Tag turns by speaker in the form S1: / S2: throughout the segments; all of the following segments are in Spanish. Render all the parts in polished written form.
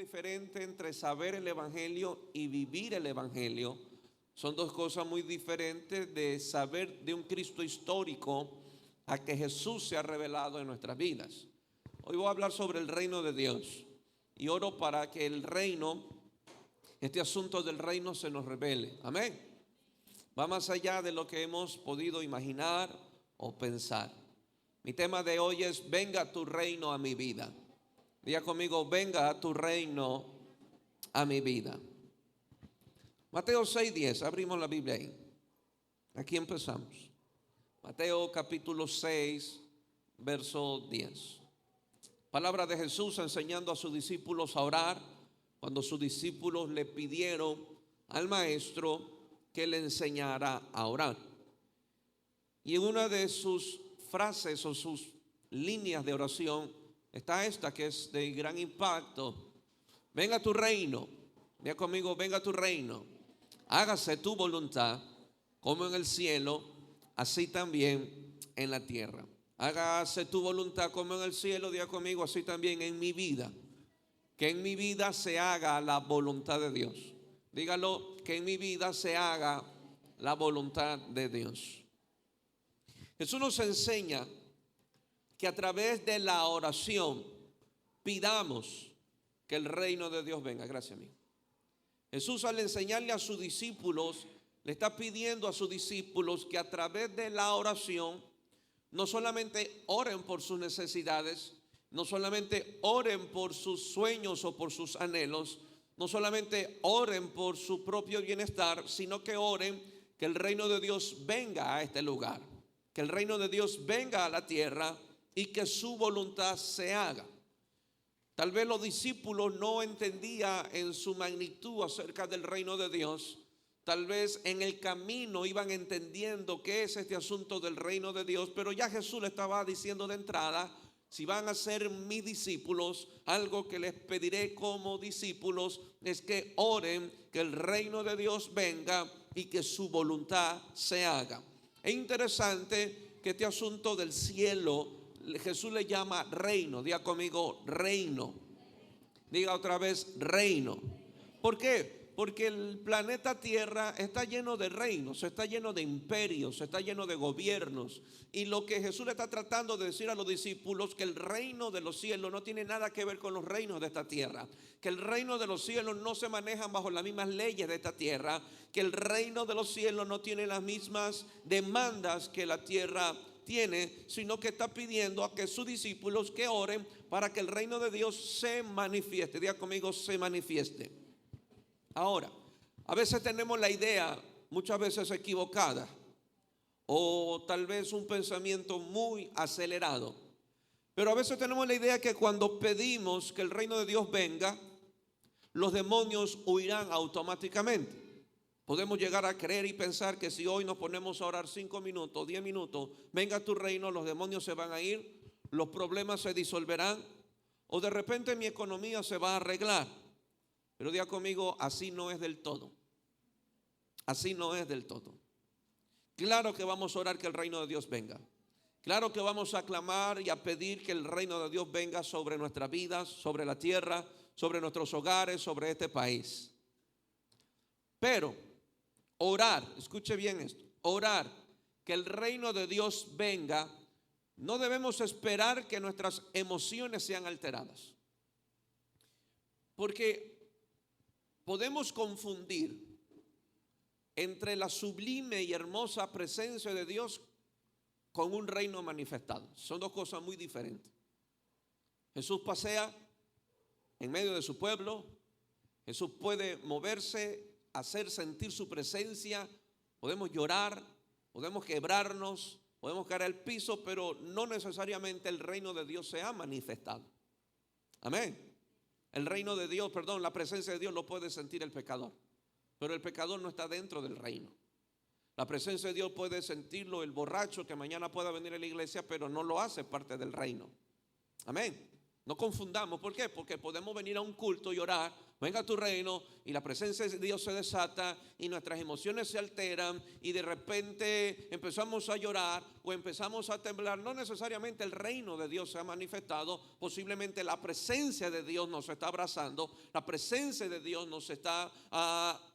S1: diferente entre saber el Evangelio y vivir el Evangelio. Son dos cosas muy diferentes de saber de un Cristo histórico a que Jesús se ha revelado en nuestras vidas. Hoy voy a hablar sobre el reino de Dios y oro para que el reino, este asunto del reino se nos revele. Amén. Va más allá de lo que hemos podido imaginar o pensar. Mi tema de hoy es: venga tu reino a mi vida. Diga conmigo: venga tu reino a mi vida. Mateo 6:10, abrimos la Biblia ahí. Aquí empezamos. Mateo capítulo 6, verso 10. Palabra de Jesús enseñando a sus discípulos a orar, cuando sus discípulos le pidieron al maestro que le enseñara a orar. Y en una de sus frases o sus líneas de oración está esta, que es de gran impacto: venga tu reino. Diga conmigo: venga tu reino. Hágase tu voluntad, como en el cielo, así también en la tierra. Hágase tu voluntad como en el cielo, diga conmigo, así también en mi vida. Que en mi vida se haga la voluntad de Dios. Dígalo: que en mi vida se haga la voluntad de Dios. Jesús nos enseña que a través de la oración pidamos que el reino de Dios venga. Gracias, amigo. Jesús, al enseñarle a sus discípulos, le está pidiendo a sus discípulos que a través de la oración no solamente oren por sus necesidades, no solamente oren por sus sueños o por sus anhelos, no solamente oren por su propio bienestar, sino que oren que el reino de Dios venga a este lugar, que el reino de Dios venga a la tierra y que su voluntad se haga. Tal vez los discípulos no entendían en su magnitud acerca del reino de Dios. Tal vez en el camino iban entendiendo qué es este asunto del reino de Dios, pero ya Jesús le estaba diciendo de entrada: si van a ser mis discípulos, algo que les pediré como discípulos es que oren que el reino de Dios venga y que su voluntad se haga. Es interesante que este asunto del cielo Jesús le llama reino. Diga conmigo: reino. Diga otra vez: reino. ¿Por qué? Porque el planeta Tierra está lleno de reinos, está lleno de imperios, está lleno de gobiernos. Y lo que Jesús le está tratando de decir a los discípulos, que el reino de los cielos no tiene nada que ver con los reinos de esta tierra, que el reino de los cielos no se manejan bajo las mismas leyes de esta tierra, que el reino de los cielos no tiene las mismas demandas que la tierra tiene, sino que está pidiendo a que sus discípulos que oren para que el reino de Dios se manifieste. Diga conmigo: se manifieste. Ahora, a veces tenemos la idea, muchas veces equivocada, o tal vez un pensamiento muy acelerado, pero a veces tenemos la idea que cuando pedimos que el reino de Dios venga, los demonios huirán automáticamente. Podemos llegar a creer y pensar que si hoy nos ponemos a orar 5 minutos, 10 minutos, venga tu reino, los demonios se van a ir, los problemas se disolverán, o de repente mi economía se va a arreglar. Pero diga conmigo: así no es del todo. Así no es del todo. Claro que vamos a orar que el reino de Dios venga. Claro que vamos a clamar y a pedir que el reino de Dios venga sobre nuestras vidas, sobre la tierra, sobre nuestros hogares, sobre este país. Pero orar, escuche bien esto, orar que el reino de Dios venga, no debemos esperar que nuestras emociones sean alteradas. Porque podemos confundir entre la sublime y hermosa presencia de Dios con un reino manifestado. Son dos cosas muy diferentes. Jesús pasea en medio de su pueblo. Jesús puede moverse, hacer sentir su presencia. Podemos llorar, podemos quebrarnos, podemos caer al piso, pero no necesariamente el reino de Dios se ha manifestado. Amén. El reino de Dios, la presencia de Dios lo puede sentir el pecador, pero el pecador no está dentro del reino. La presencia de Dios puede sentirlo el borracho que mañana pueda venir a la iglesia, pero no lo hace parte del reino. Amén. No confundamos. ¿Por qué? Porque podemos venir a un culto y orar, venga a tu reino, y la presencia de Dios se desata y nuestras emociones se alteran y de repente empezamos a llorar o empezamos a temblar. No necesariamente el reino de Dios se ha manifestado, posiblemente la presencia de Dios nos está abrazando, la presencia de Dios nos está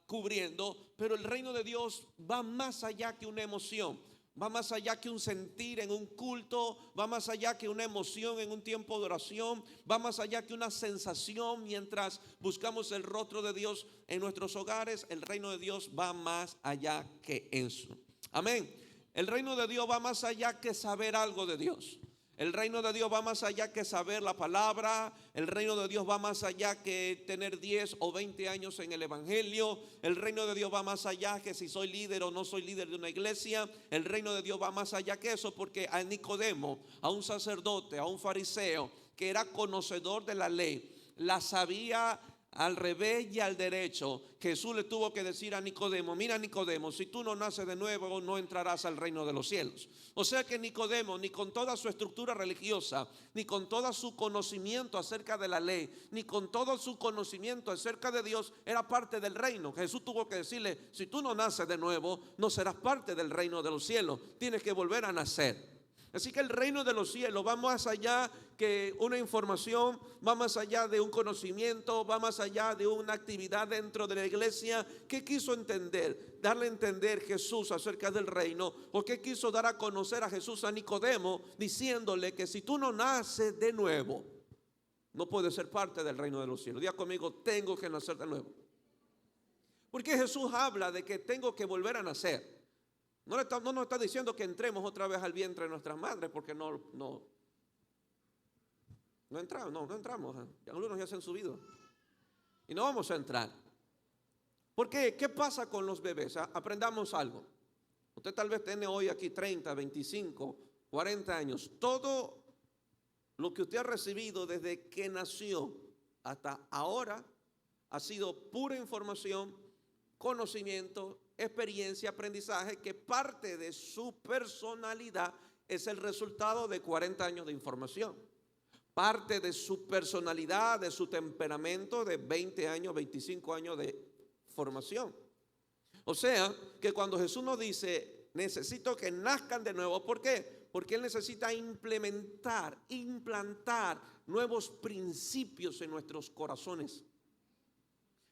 S1: cubriendo, pero el reino de Dios va más allá que una emoción. Va más allá que un sentir en un culto, va más allá que una emoción en un tiempo de oración, va más allá que una sensación mientras buscamos el rostro de Dios en nuestros hogares. El reino de Dios va más allá que eso. Amén. El reino de Dios va más allá que saber algo de Dios. El reino de Dios va más allá que saber la palabra. El reino de Dios va más allá que tener 10 o 20 años en el evangelio. El reino de Dios va más allá que si soy líder o no soy líder de una iglesia. El reino de Dios va más allá que eso, porque a Nicodemo, a un sacerdote, a un fariseo que era conocedor de la ley, la sabía al revés y al derecho, Jesús le tuvo que decir a Nicodemo: mira, Nicodemo, si tú no naces de nuevo, no entrarás al reino de los cielos. O sea que Nicodemo, ni con toda su estructura religiosa, ni con todo su conocimiento acerca de la ley, ni con todo su conocimiento acerca de Dios, era parte del reino. Jesús tuvo que decirle: si tú no naces de nuevo, no serás parte del reino de los cielos, tienes que volver a nacer. Así que el reino de los cielos va más allá que una información, va más allá de un conocimiento, va más allá de una actividad dentro de la iglesia. ¿Qué quiso entender? Darle a entender Jesús acerca del reino, o qué quiso dar a conocer a Jesús a Nicodemo, diciéndole que si tú no naces de nuevo, no puedes ser parte del reino de los cielos. Diga conmigo: tengo que nacer de nuevo. Porque Jesús habla de que tengo que volver a nacer. No nos está diciendo que entremos otra vez al vientre de nuestras madres, porque no entramos. Algunos ya se han subido y no vamos a entrar. ¿Por qué? ¿Qué pasa con los bebés? Aprendamos algo. Usted tal vez tiene hoy aquí 30, 25, 40 años. Todo lo que usted ha recibido desde que nació hasta ahora ha sido pura información, conocimiento, experiencia, aprendizaje, que parte de su personalidad es el resultado de 40 años de información. Parte de su personalidad, de su temperamento, de 20 años, 25 años de formación. O sea, que cuando Jesús nos dice: necesito que nazcan de nuevo, ¿por qué? Porque Él necesita implantar nuevos principios en nuestros corazones.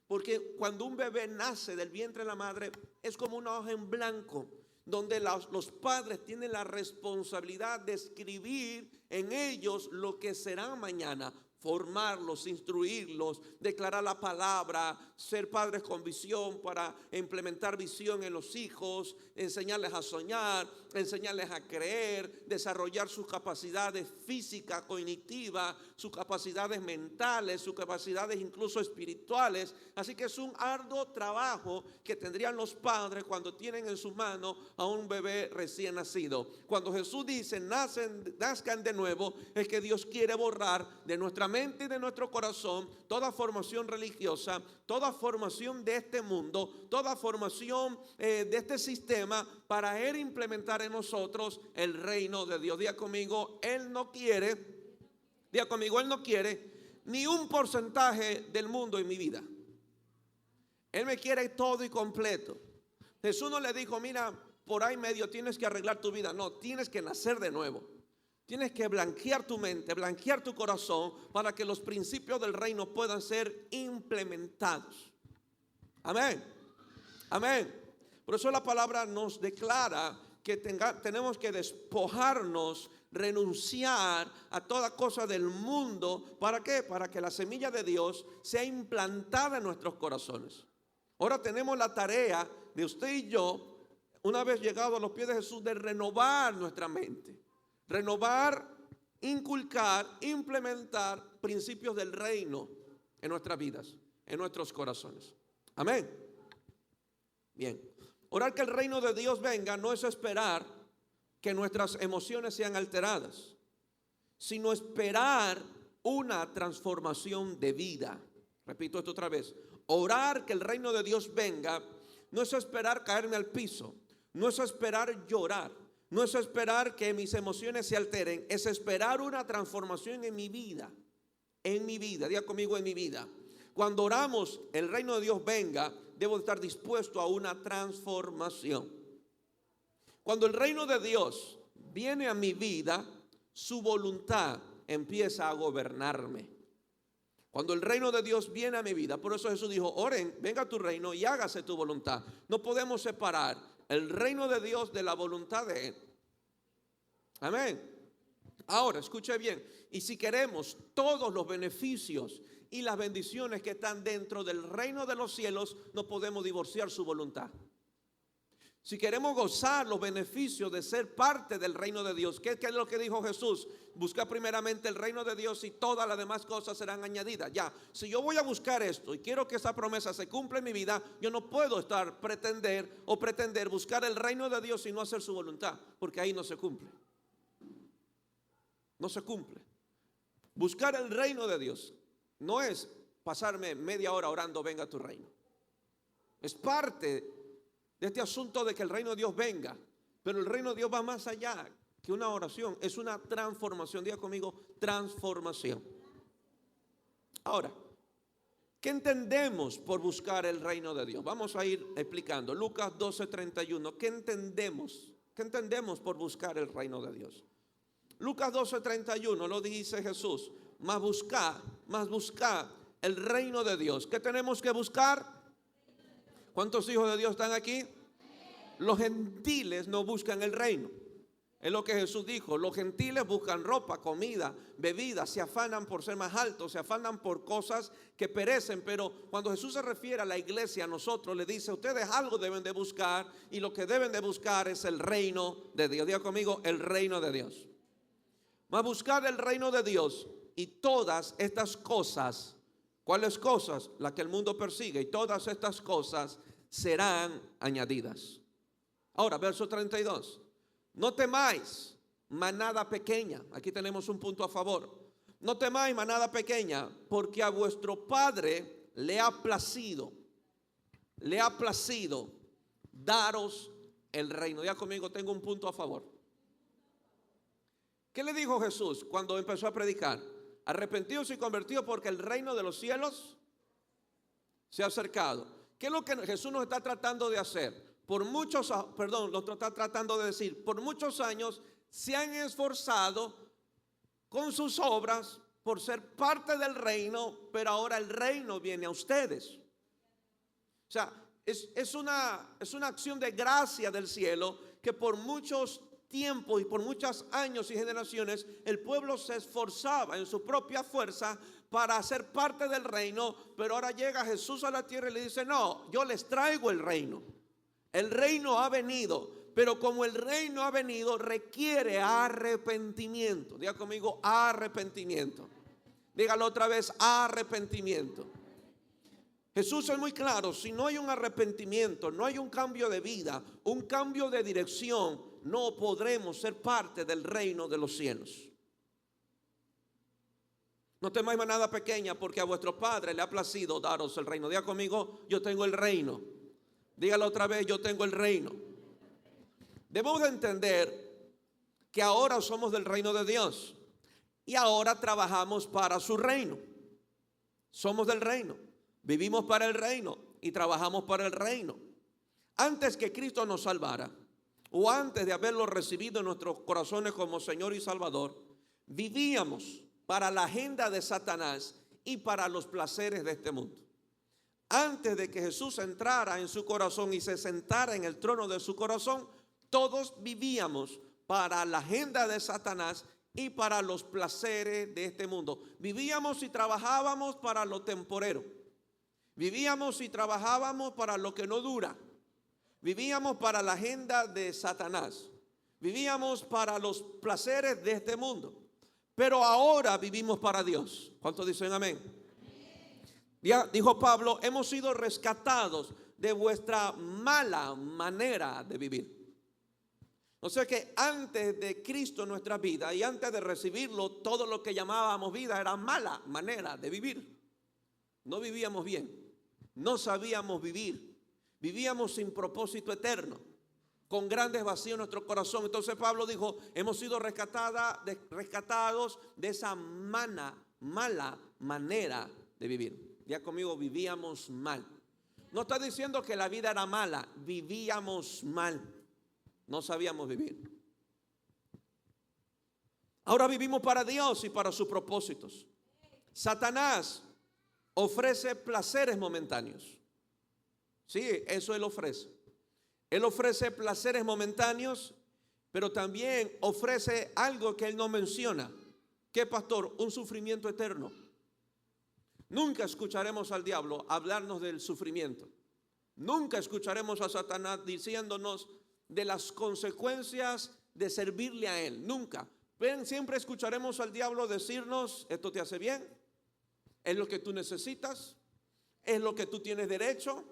S1: Porque cuando un bebé nace del vientre de la madre, es como una hoja en blanco, donde los padres tienen la responsabilidad de escribir en ellos lo que será mañana. Formarlos, instruirlos, declarar la palabra, ser padres con visión para implementar visión en los hijos, enseñarles a soñar, enseñarles a creer, desarrollar sus capacidades físicas, cognitivas, sus capacidades mentales, sus capacidades incluso espirituales. Así que es un arduo trabajo que tendrían los padres cuando tienen en sus manos a un bebé recién nacido. Cuando Jesús dice: nazcan de nuevo, es que Dios quiere borrar de nuestra mente y de nuestro corazón toda formación religiosa, toda formación de este mundo, toda formación de este sistema, para Él implementar en nosotros el reino de Dios. Diga conmigo: Él no quiere ni un porcentaje del mundo en mi vida. Él me quiere todo y completo. Jesús no le dijo: mira, por ahí medio tienes que arreglar tu vida. No, tienes que nacer de nuevo. Tienes que blanquear tu mente, blanquear tu corazón, para que los principios del reino puedan ser implementados. Amén. Amén. Por eso la palabra nos declara que tenemos que despojarnos, renunciar a toda cosa del mundo. ¿Para qué? Para que la semilla de Dios sea implantada en nuestros corazones. Ahora tenemos la tarea de usted y yo, una vez llegado a los pies de Jesús, de renovar nuestra mente. Renovar, inculcar, implementar principios del reino en nuestras vidas, en nuestros corazones. Amén. Bien, orar que el reino de Dios venga no es esperar que nuestras emociones sean alteradas, sino esperar una transformación de vida. Repito esto otra vez: orar que el reino de Dios venga no es esperar caerme al piso, no es esperar llorar, no es esperar que mis emociones se alteren, es esperar una transformación en mi vida. en mi vida. Diga conmigo, en mi vida. Cuando oramos, el reino de Dios venga, debo estar dispuesto a una transformación. Cuando el reino de Dios viene a mi vida, su voluntad empieza a gobernarme. Cuando el reino de Dios viene a mi vida, por eso Jesús dijo, oren, venga tu reino y hágase tu voluntad. No podemos separar el reino de Dios de la voluntad de Él. Amén. Ahora, escuche bien, y si queremos todos los beneficios y las bendiciones que están dentro del reino de los cielos, no podemos divorciar su voluntad. Si queremos gozar los beneficios de ser parte del reino de Dios, ¿qué es lo que dijo Jesús? Busca primeramente el reino de Dios y todas las demás cosas serán añadidas. Ya, si yo voy a buscar esto y quiero que esa promesa se cumpla en mi vida, yo no puedo pretender buscar el reino de Dios y no hacer su voluntad, porque ahí no se cumple. No se cumple. Buscar el reino de Dios no es pasarme media hora orando, venga tu reino. Es parte de este asunto de que el reino de Dios venga, pero el reino de Dios va más allá que una oración, es una transformación. Diga conmigo, transformación. Ahora, ¿qué entendemos por buscar el reino de Dios? Vamos a ir explicando. Lucas 12:31. ¿Qué entendemos? ¿Qué entendemos por buscar el reino de Dios? Lucas 12:31 lo dice Jesús, más buscar el reino de Dios. ¿Qué tenemos que buscar? ¿Cuántos hijos de Dios están aquí? Los gentiles no buscan el reino. Es lo que Jesús dijo. Los gentiles buscan ropa, comida, bebida, se afanan por ser más altos, se afanan por cosas que perecen. Pero cuando Jesús se refiere a la iglesia, a nosotros, le dice, ustedes algo deben de buscar, y lo que deben de buscar es el reino de Dios. Diga conmigo, el reino de Dios. Más buscar el reino de Dios y todas estas cosas. ¿Cuáles cosas? Las que el mundo persigue. Y todas estas cosas serán añadidas. Ahora, verso 32. No temáis, manada pequeña. Aquí tenemos un punto a favor. No temáis, manada pequeña, porque a vuestro Padre le ha placido daros el reino. Ya conmigo, tengo un punto a favor. ¿Qué le dijo Jesús cuando empezó a predicar? Arrepentidos y convertidos porque el reino de los cielos se ha acercado. ¿Qué es lo que Jesús nos está tratando de hacer? Nos está tratando de decir, por muchos años se han esforzado con sus obras por ser parte del reino, pero ahora el reino viene a ustedes. O sea, es una acción de gracia del cielo que por muchos tiempos y por muchos años y generaciones el pueblo se esforzaba en su propia fuerza para ser parte del reino, pero ahora llega Jesús a la tierra y le dice, no, yo les traigo el reino. El reino ha venido, pero como el reino ha venido, requiere arrepentimiento. Diga conmigo, arrepentimiento. Dígalo otra vez, arrepentimiento. Jesús es muy claro, si no hay un arrepentimiento, no hay un cambio de vida, un cambio de dirección, no podremos ser parte del reino de los cielos. No temáis manada pequeña, porque a vuestro Padre le ha placido daros el reino. Diga conmigo, yo tengo el reino. Dígalo otra vez, yo tengo el reino. Debemos de entender que ahora somos del reino de Dios y ahora trabajamos para su reino. Somos del reino, vivimos para el reino y trabajamos para el reino. Antes que Cristo nos salvara, o antes de haberlo recibido en nuestros corazones como Señor y Salvador, vivíamos para la agenda de Satanás y para los placeres de este mundo. Antes de que Jesús entrara en su corazón y se sentara en el trono de su corazón, todos vivíamos para la agenda de Satanás y para los placeres de este mundo. Vivíamos y trabajábamos para lo temporero. Vivíamos y trabajábamos para lo que no dura. Vivíamos para la agenda de Satanás. Vivíamos para los placeres de este mundo. Pero ahora vivimos para Dios. ¿Cuántos dicen amén? Ya dijo Pablo, hemos sido rescatados de vuestra mala manera de vivir. O sea que antes de Cristo en nuestra vida y antes de recibirlo, todo lo que llamábamos vida era mala manera de vivir. No vivíamos bien, no sabíamos vivir, vivíamos sin propósito eterno, con grandes vacíos en nuestro corazón. Entonces Pablo dijo, hemos sido rescatados de esa mala manera de vivir. Ya conmigo, vivíamos mal. No está diciendo que la vida era mala, vivíamos mal. No sabíamos vivir. Ahora vivimos para Dios y para sus propósitos. Satanás ofrece placeres momentáneos. Sí, eso él ofrece. Él ofrece placeres momentáneos, pero también ofrece algo que él no menciona. ¿Qué, pastor? Un sufrimiento eterno. Nunca escucharemos al diablo hablarnos del sufrimiento. Nunca escucharemos a Satanás diciéndonos de las consecuencias de servirle a él. Nunca. Ven, siempre escucharemos al diablo decirnos: esto te hace bien, es lo que tú necesitas, es lo que tú tienes derecho,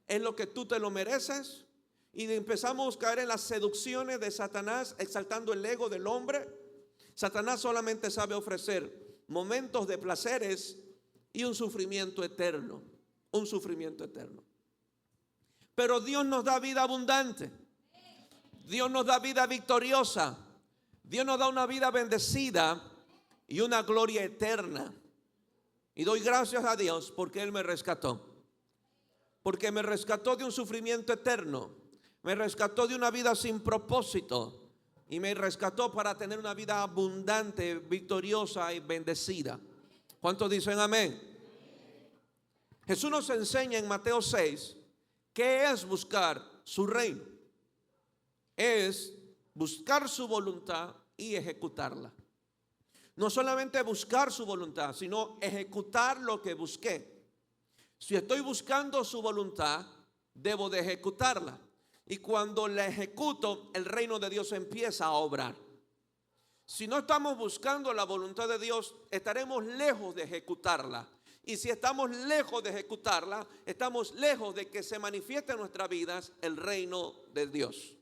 S1: es lo que tú te lo mereces. Y empezamos a caer en las seducciones de Satanás, exaltando el ego del hombre. Satanás solamente sabe ofrecer momentos de placeres y un sufrimiento eterno. Un sufrimiento eterno. Pero Dios nos da vida abundante. Dios nos da vida victoriosa. Dios nos da una vida bendecida y una gloria eterna. Y doy gracias a Dios porque Él me rescató. Porque me rescató de un sufrimiento eterno. Me rescató de una vida sin propósito. Y me rescató para tener una vida abundante, victoriosa y bendecida. ¿Cuántos dicen amén? Jesús nos enseña en Mateo 6 qué es buscar su reino. Es buscar su voluntad y ejecutarla. No solamente buscar su voluntad, sino ejecutar lo que busqué. Si estoy buscando su voluntad, debo de ejecutarla. Y cuando la ejecuto, el reino de Dios empieza a obrar. Si no estamos buscando la voluntad de Dios, estaremos lejos de ejecutarla. Y si estamos lejos de ejecutarla, estamos lejos de que se manifieste en nuestras vidas el reino de Dios.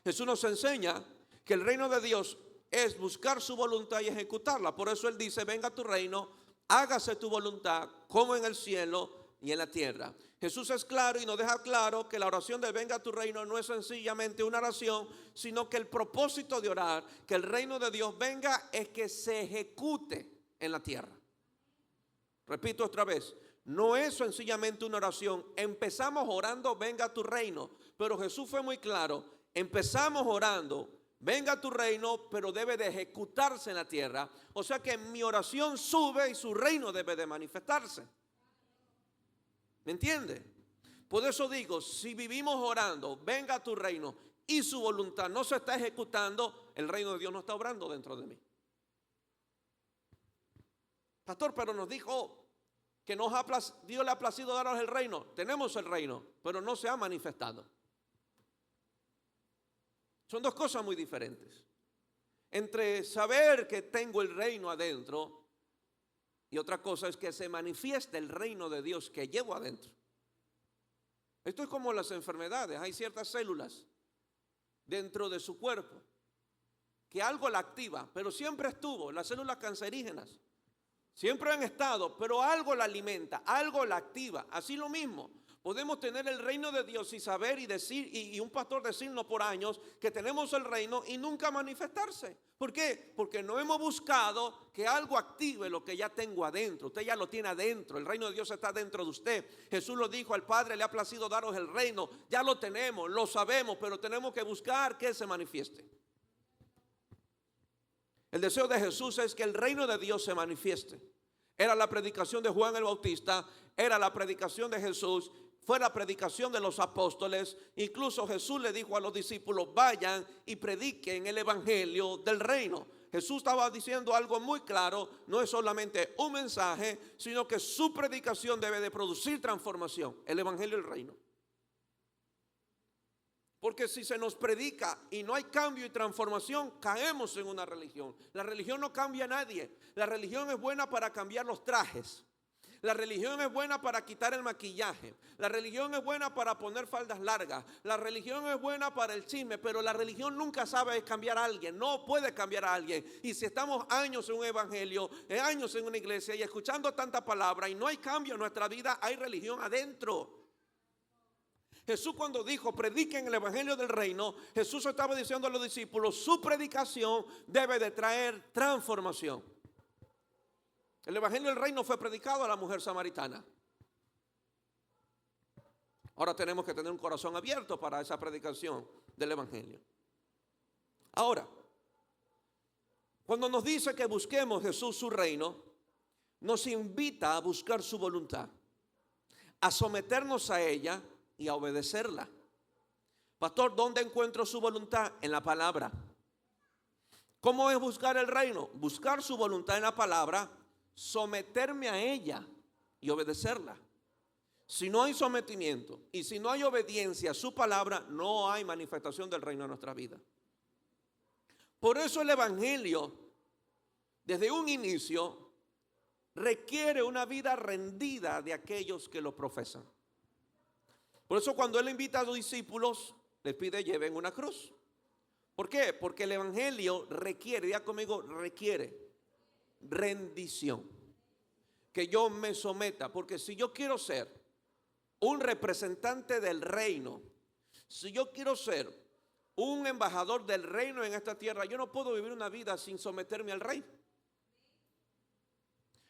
S1: Jesús nos enseña que el reino de Dios es buscar su voluntad y ejecutarla. Por eso Él dice: venga tu reino, hágase tu voluntad como en el cielo y en la tierra. Jesús es claro y nos deja claro que la oración de venga tu reino no es sencillamente una oración, sino que el propósito de orar, que el reino de Dios venga, es que se ejecute en la tierra. Repito otra vez, no es sencillamente una oración. Empezamos orando venga tu reino, pero Jesús fue muy claro. Empezamos orando venga tu reino, pero debe de ejecutarse en la tierra. O sea que mi oración sube y su reino debe de manifestarse. ¿Me entiende? Por eso digo, si vivimos orando venga tu reino y su voluntad no se está ejecutando, el reino de Dios no está obrando dentro de mí. Pastor, pero nos dijo que Dios le ha placido darnos el reino. Tenemos el reino, pero no se ha manifestado. Son dos cosas muy diferentes. Entre saber que tengo el reino adentro y otra cosa es que se manifieste el reino de Dios que llevo adentro. Esto es como las enfermedades. Hay ciertas células dentro de su cuerpo que algo la activa, pero siempre estuvo. Las células cancerígenas siempre han estado, pero algo la alimenta, algo la activa. Así lo mismo. Podemos tener el reino de Dios y saber y decir, y un pastor decirnos por años que tenemos el reino y nunca manifestarse. ¿Por qué? Porque no hemos buscado que algo active lo que ya tengo adentro. Usted ya lo tiene adentro. El reino de Dios está dentro de usted. Jesús lo dijo: al Padre le ha placido daros el reino. Ya lo tenemos, lo sabemos, pero tenemos que buscar que se manifieste. El deseo de Jesús es que el reino de Dios se manifieste. Era la predicación de Juan el Bautista, era la predicación de Jesús, fue la predicación de los apóstoles. Incluso Jesús le dijo a los discípulos: vayan y prediquen el evangelio del reino. Jesús estaba diciendo algo muy claro. No es solamente un mensaje, sino que su predicación debe de producir transformación, el evangelio del reino. Porque si se nos predica y no hay cambio y transformación, caemos en una religión. La religión no cambia a nadie. La religión es buena para cambiar los trajes. La religión es buena para quitar el maquillaje. La religión es buena para poner faldas largas. La religión es buena para el chisme, pero la religión nunca sabe cambiar a alguien. No puede cambiar a alguien. Y si estamos años en un evangelio, años en una iglesia y escuchando tanta palabra y no hay cambio en nuestra vida, hay religión adentro. Jesús, cuando dijo prediquen el evangelio del reino, Jesús estaba diciendo a los discípulos: su predicación debe de traer transformación. El evangelio del reino fue predicado a la mujer samaritana. Ahora tenemos que tener un corazón abierto para esa predicación del evangelio. Ahora, cuando nos dice que busquemos Jesús su reino, nos invita a buscar su voluntad, a someternos a ella y a obedecerla. Pastor, ¿dónde encuentro su voluntad? En la palabra. ¿Cómo es buscar el reino? Buscar su voluntad en la palabra, someterme a ella y obedecerla. Si no hay sometimiento y si no hay obediencia a su palabra, no hay manifestación del reino en nuestra vida. Por eso el evangelio, desde un inicio, requiere una vida rendida de aquellos que lo profesan. Por eso cuando él invita a los discípulos, les pide lleven una cruz. ¿Por qué? Porque el evangelio requiere, diga conmigo, requiere rendición. Que yo me someta, porque si yo quiero ser un representante del reino, si yo quiero ser un embajador del reino en esta tierra, yo no puedo vivir una vida sin someterme al rey.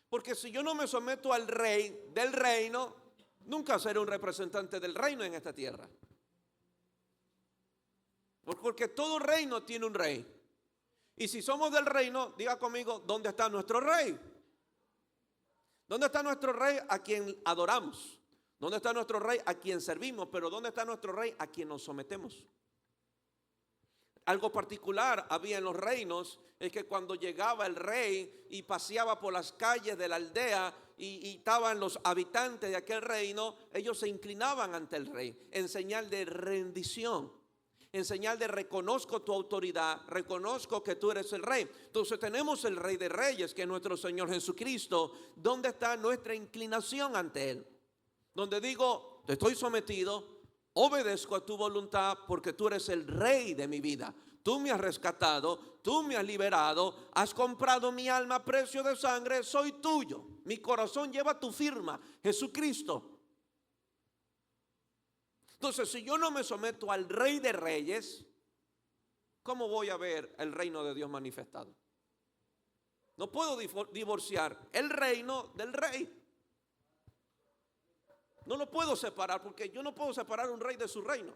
S1: Porque si yo no me someto al rey del reino, nunca seré un representante del reino en esta tierra. Porque todo reino tiene un rey. Y si somos del reino, diga conmigo, ¿dónde está nuestro rey? ¿Dónde está nuestro rey a quien adoramos? ¿Dónde está nuestro rey a quien servimos? Pero ¿dónde está nuestro rey a quien nos sometemos? Algo particular había en los reinos, es que cuando llegaba el rey y paseaba por las calles de la aldea y estaban los habitantes de aquel reino, ellos se inclinaban ante el rey en señal de rendición, en señal de reconozco tu autoridad, reconozco que tú eres el rey. Entonces tenemos el Rey de Reyes, que es nuestro Señor Jesucristo. ¿Dónde está nuestra inclinación ante Él? Donde digo, te estoy sometido, obedezco a tu voluntad porque tú eres el rey de mi vida. Tú me has rescatado, tú me has liberado, has comprado mi alma a precio de sangre, soy tuyo. Mi corazón lleva tu firma, Jesucristo. Entonces, si yo no me someto al Rey de Reyes, ¿cómo voy a ver el reino de Dios manifestado? No puedo divorciar el reino del rey. No lo puedo separar porque yo no puedo separar un rey de su reino.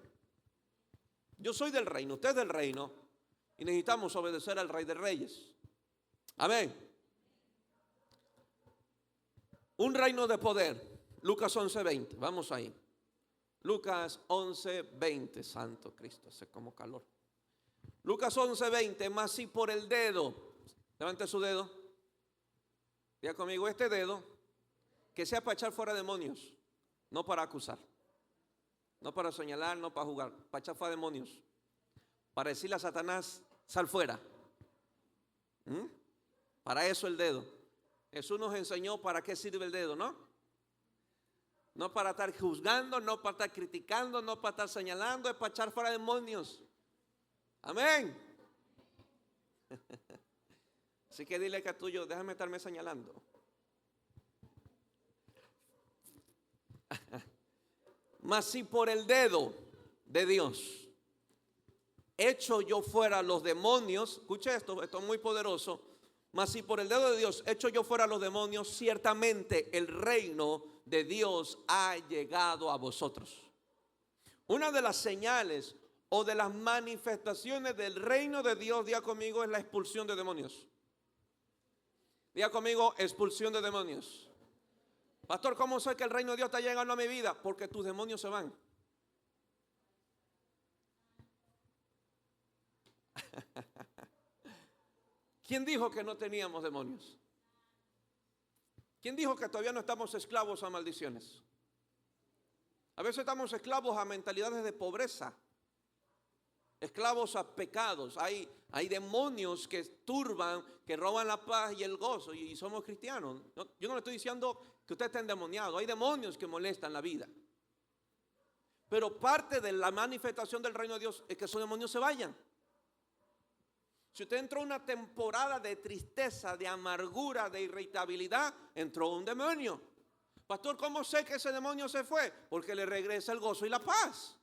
S1: Yo soy del reino, usted es del reino y necesitamos obedecer al Rey de Reyes. Amén. Un reino de poder. Lucas 11:20. Vamos ahí. Lucas 11:20. Santo Cristo, hace como calor. Lucas 11:20. Más si por el dedo. Levante su dedo. Diga conmigo, este dedo que sea para echar fuera demonios. No para acusar, no para señalar, no para jugar, para echar fuera demonios, para decirle a Satanás, sal fuera. Para eso el dedo. Jesús nos enseñó para qué sirve el dedo, ¿no? No para estar juzgando, no para estar criticando, no para estar señalando, es para echar fuera demonios. Amén. Así que dile que a tuyo, déjame estarme señalando. Mas si por el dedo de Dios echo yo fuera los demonios, escuche esto es muy poderoso. Mas si por el dedo de Dios echo yo fuera los demonios, ciertamente el reino de Dios ha llegado a vosotros. Una de las señales o de las manifestaciones del reino de Dios, diga conmigo, es la expulsión de demonios. Diga conmigo, expulsión de demonios. Pastor, ¿cómo sé que el reino de Dios está llegando a mi vida? Porque tus demonios se van. ¿Quién dijo que no teníamos demonios? ¿Quién dijo que todavía no estamos esclavos a maldiciones? A veces estamos esclavos a mentalidades de pobreza, esclavos a pecados. Hay demonios que turban, que roban la paz y el gozo, y somos cristianos. Yo no le estoy diciendo que usted está endemoniado. Hay demonios que molestan la vida. Pero parte de la manifestación del reino de Dios es que esos demonios se vayan. Si usted entró en una temporada de tristeza, de amargura, de irritabilidad, entró un demonio. Pastor, ¿cómo sé que ese demonio se fue? Porque le regresa el gozo y la paz.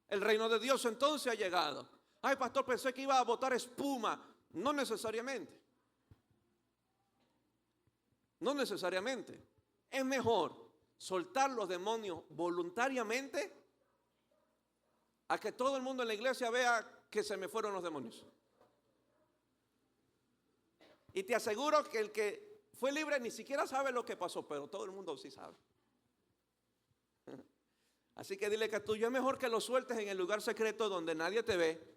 S1: El reino de Dios entonces ha llegado. Ay, pastor, pensé que iba a botar espuma. No necesariamente. No necesariamente. Es mejor soltar los demonios voluntariamente a que todo el mundo en la iglesia vea que se me fueron los demonios. Y te aseguro que el que fue libre ni siquiera sabe lo que pasó, pero todo el mundo sí sabe. Así que dile que tuyo es mejor que lo sueltes en el lugar secreto donde nadie te ve,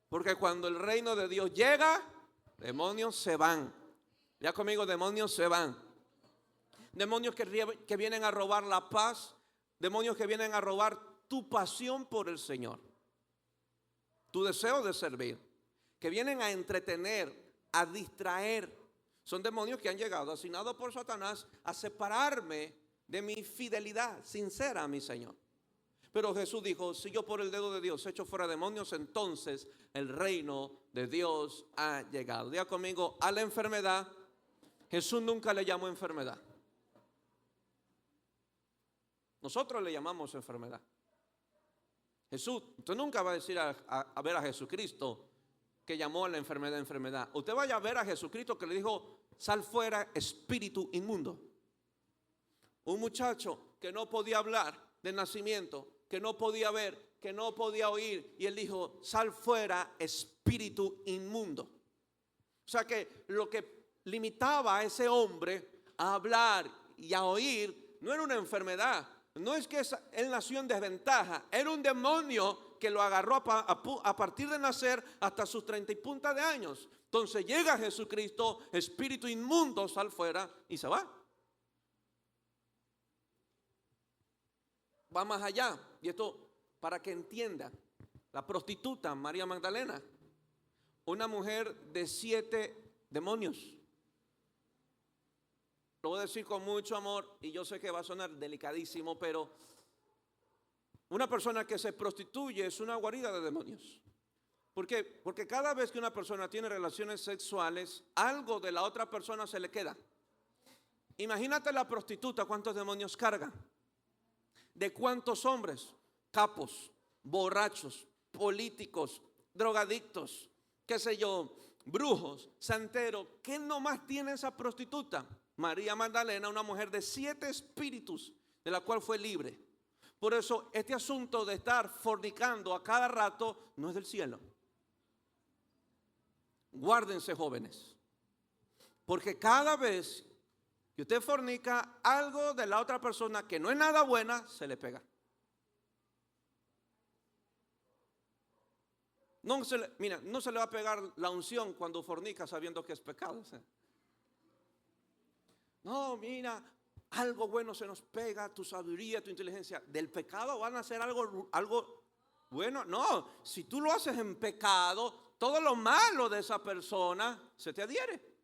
S1: porque cuando el reino de Dios llega, demonios se van. Ya conmigo, demonios se van. Demonios que vienen a robar la paz, demonios que vienen a robar tu pasión por el Señor, tu deseo de servir, que vienen a entretener, a distraer. Son demonios que han llegado, asignados por Satanás, a separarme de mi fidelidad sincera a mi Señor. Pero Jesús dijo, si yo por el dedo de Dios echo fuera demonios, entonces el reino de Dios ha llegado. Diga conmigo, a la enfermedad, Jesús nunca le llamó enfermedad. Nosotros le llamamos enfermedad. Jesús, usted nunca va a decir a ver a Jesucristo que llamó a la enfermedad enfermedad. Usted vaya a ver a Jesucristo que le dijo, sal fuera espíritu inmundo. Un muchacho que no podía hablar de nacimiento, que no podía ver, que no podía oír, y él dijo, sal fuera espíritu inmundo. O sea que lo que limitaba a ese hombre a hablar y a oír no era una enfermedad. No es que él nació en desventaja, era un demonio que lo agarró a partir de nacer hasta sus 30 y punta de años. Entonces llega Jesucristo, espíritu inmundo, sal fuera y se va. Va más allá, y esto para que entiendan, la prostituta María Magdalena, una mujer de 7 demonios. Lo voy a decir con mucho amor y yo sé que va a sonar delicadísimo, pero una persona que se prostituye es una guarida de demonios. ¿Por qué? Porque cada vez que una persona tiene relaciones sexuales, algo de la otra persona se le queda. Imagínate la prostituta, ¿cuántos demonios carga? ¿De cuántos hombres? Capos, borrachos, políticos, drogadictos, qué sé yo, brujos, santeros. ¿Qué nomás tiene esa prostituta? María Magdalena, una mujer de 7 espíritus, de la cual fue libre. Por eso este asunto de estar fornicando a cada rato no es del cielo. Guárdense, jóvenes, porque cada vez que usted fornica, algo de la otra persona que no es nada buena se le pega. No se le va a pegar la unción cuando fornica sabiendo que es pecado. No, mira, algo bueno se nos pega, tu sabiduría, tu inteligencia. ¿Del pecado van a hacer algo bueno? No, si tú lo haces en pecado, todo lo malo de esa persona se te adhiere.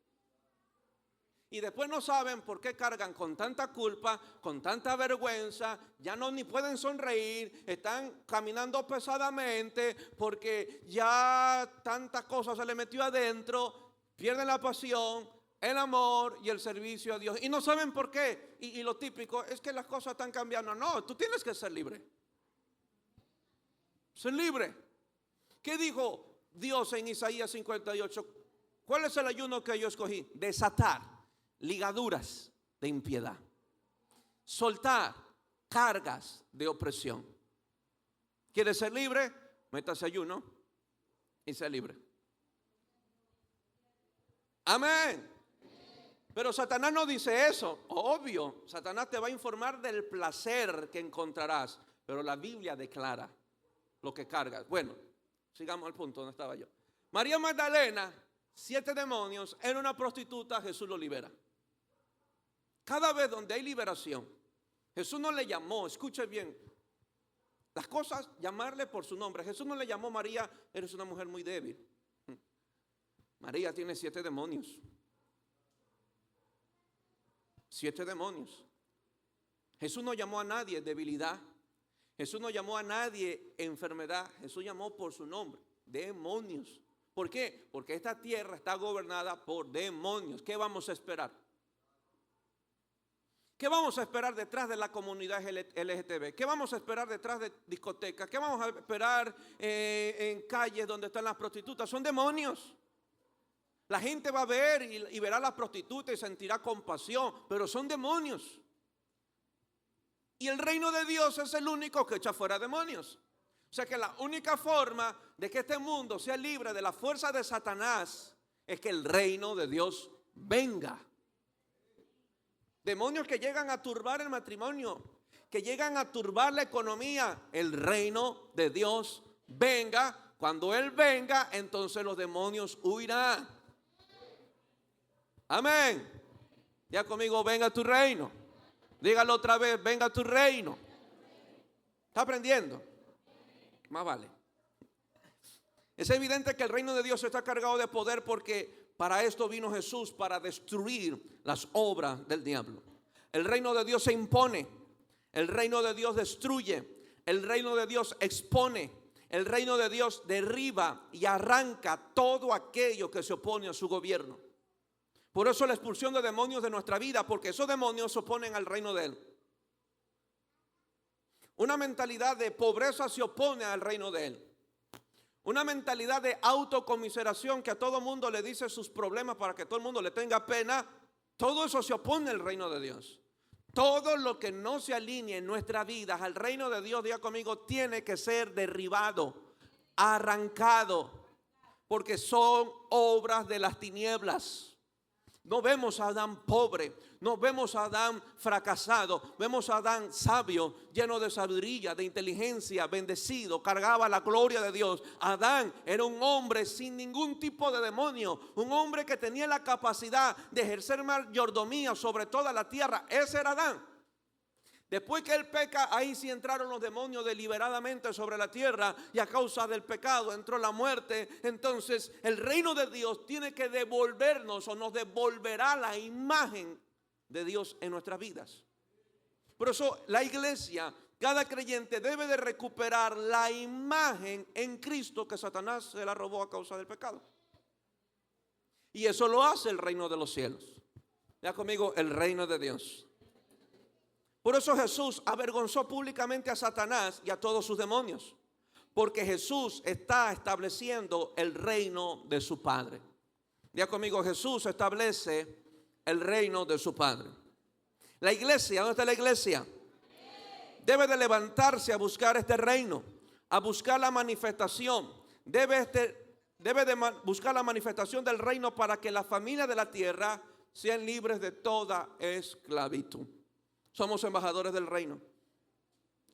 S1: Y después no saben por qué cargan con tanta culpa, con tanta vergüenza, ya no ni pueden sonreír, están caminando pesadamente porque ya tanta cosa se le metió adentro, pierden la pasión, el amor y el servicio a Dios. Y no saben por qué. Y lo típico es que las cosas están cambiando. No, tú tienes que ser libre. Ser libre. ¿Qué dijo Dios en Isaías 58? ¿Cuál es el ayuno que yo escogí? Desatar ligaduras de impiedad, soltar cargas de opresión. ¿Quieres ser libre? Métase ayuno y sea libre. Amén. Pero Satanás no dice eso. Obvio, Satanás te va a informar del placer que encontrarás, pero la Biblia declara lo que cargas. Bueno, sigamos al punto donde estaba yo. María Magdalena, 7 demonios, era una prostituta, Jesús lo libera. Cada vez donde hay liberación, Jesús no le llamó, escuche bien, las cosas, llamarle por su nombre. Jesús no le llamó María, eres una mujer muy débil. María tiene 7 demonios. 7 demonios. Jesús no llamó a nadie debilidad. Jesús no llamó a nadie enfermedad. Jesús llamó por su nombre, demonios. ¿Por qué? Porque esta tierra está gobernada por demonios. ¿Qué vamos a esperar? ¿Qué vamos a esperar detrás de la comunidad LGTB? ¿Qué vamos a esperar detrás de discotecas? ¿Qué vamos a esperar en calles donde están las prostitutas? Son demonios. La gente va a ver y verá a las prostitutas y sentirá compasión, pero son demonios. Y el reino de Dios es el único que echa fuera demonios. O sea que la única forma de que este mundo sea libre de la fuerza de Satanás es que el reino de Dios venga. Demonios que llegan a turbar el matrimonio, que llegan a turbar la economía, el reino de Dios venga. Cuando Él venga, entonces los demonios huirán. Amén. Ya conmigo, venga tu reino. Dígalo otra vez, venga tu reino. ¿Está aprendiendo? Más vale. Es evidente que el reino de Dios está cargado de poder, porque para esto vino Jesús, para destruir las obras del diablo. El reino de Dios se impone, el reino de Dios destruye, el reino de Dios expone, el reino de Dios derriba y arranca todo aquello que se opone a su gobierno. Por eso la expulsión de demonios de nuestra vida, porque esos demonios se oponen al reino de Él. Una mentalidad de pobreza se opone al reino de Él. Una mentalidad de autocomiseración, que a todo mundo le dice sus problemas para que todo el mundo le tenga pena. Todo eso se opone al reino de Dios. Todo lo que no se alinee en nuestras vidas al reino de Dios, diga conmigo, tiene que ser derribado, arrancado, porque son obras de las tinieblas. No vemos a Adán pobre, no vemos a Adán fracasado, vemos a Adán sabio, lleno de sabiduría, de inteligencia, bendecido, cargaba la gloria de Dios. Adán era un hombre sin ningún tipo de demonio, un hombre que tenía la capacidad de ejercer mayordomía sobre toda la tierra. Ese era Adán. Después que él peca, ahí sí entraron los demonios deliberadamente sobre la tierra, y a causa del pecado entró la muerte. Entonces el reino de Dios tiene que devolvernos, o nos devolverá la imagen de Dios en nuestras vidas. Por eso la iglesia, cada creyente debe de recuperar la imagen en Cristo que Satanás se la robó a causa del pecado. Y eso lo hace el reino de los cielos. Ya conmigo, el reino de Dios. Por eso Jesús avergonzó públicamente a Satanás y a todos sus demonios, porque Jesús está estableciendo el reino de su Padre. Diga conmigo, Jesús establece el reino de su Padre. La iglesia, ¿dónde está la iglesia? Debe de levantarse a buscar este reino, a buscar la manifestación. Debe de buscar la manifestación del reino para que las familias de la tierra sean libres de toda esclavitud. Somos embajadores del reino.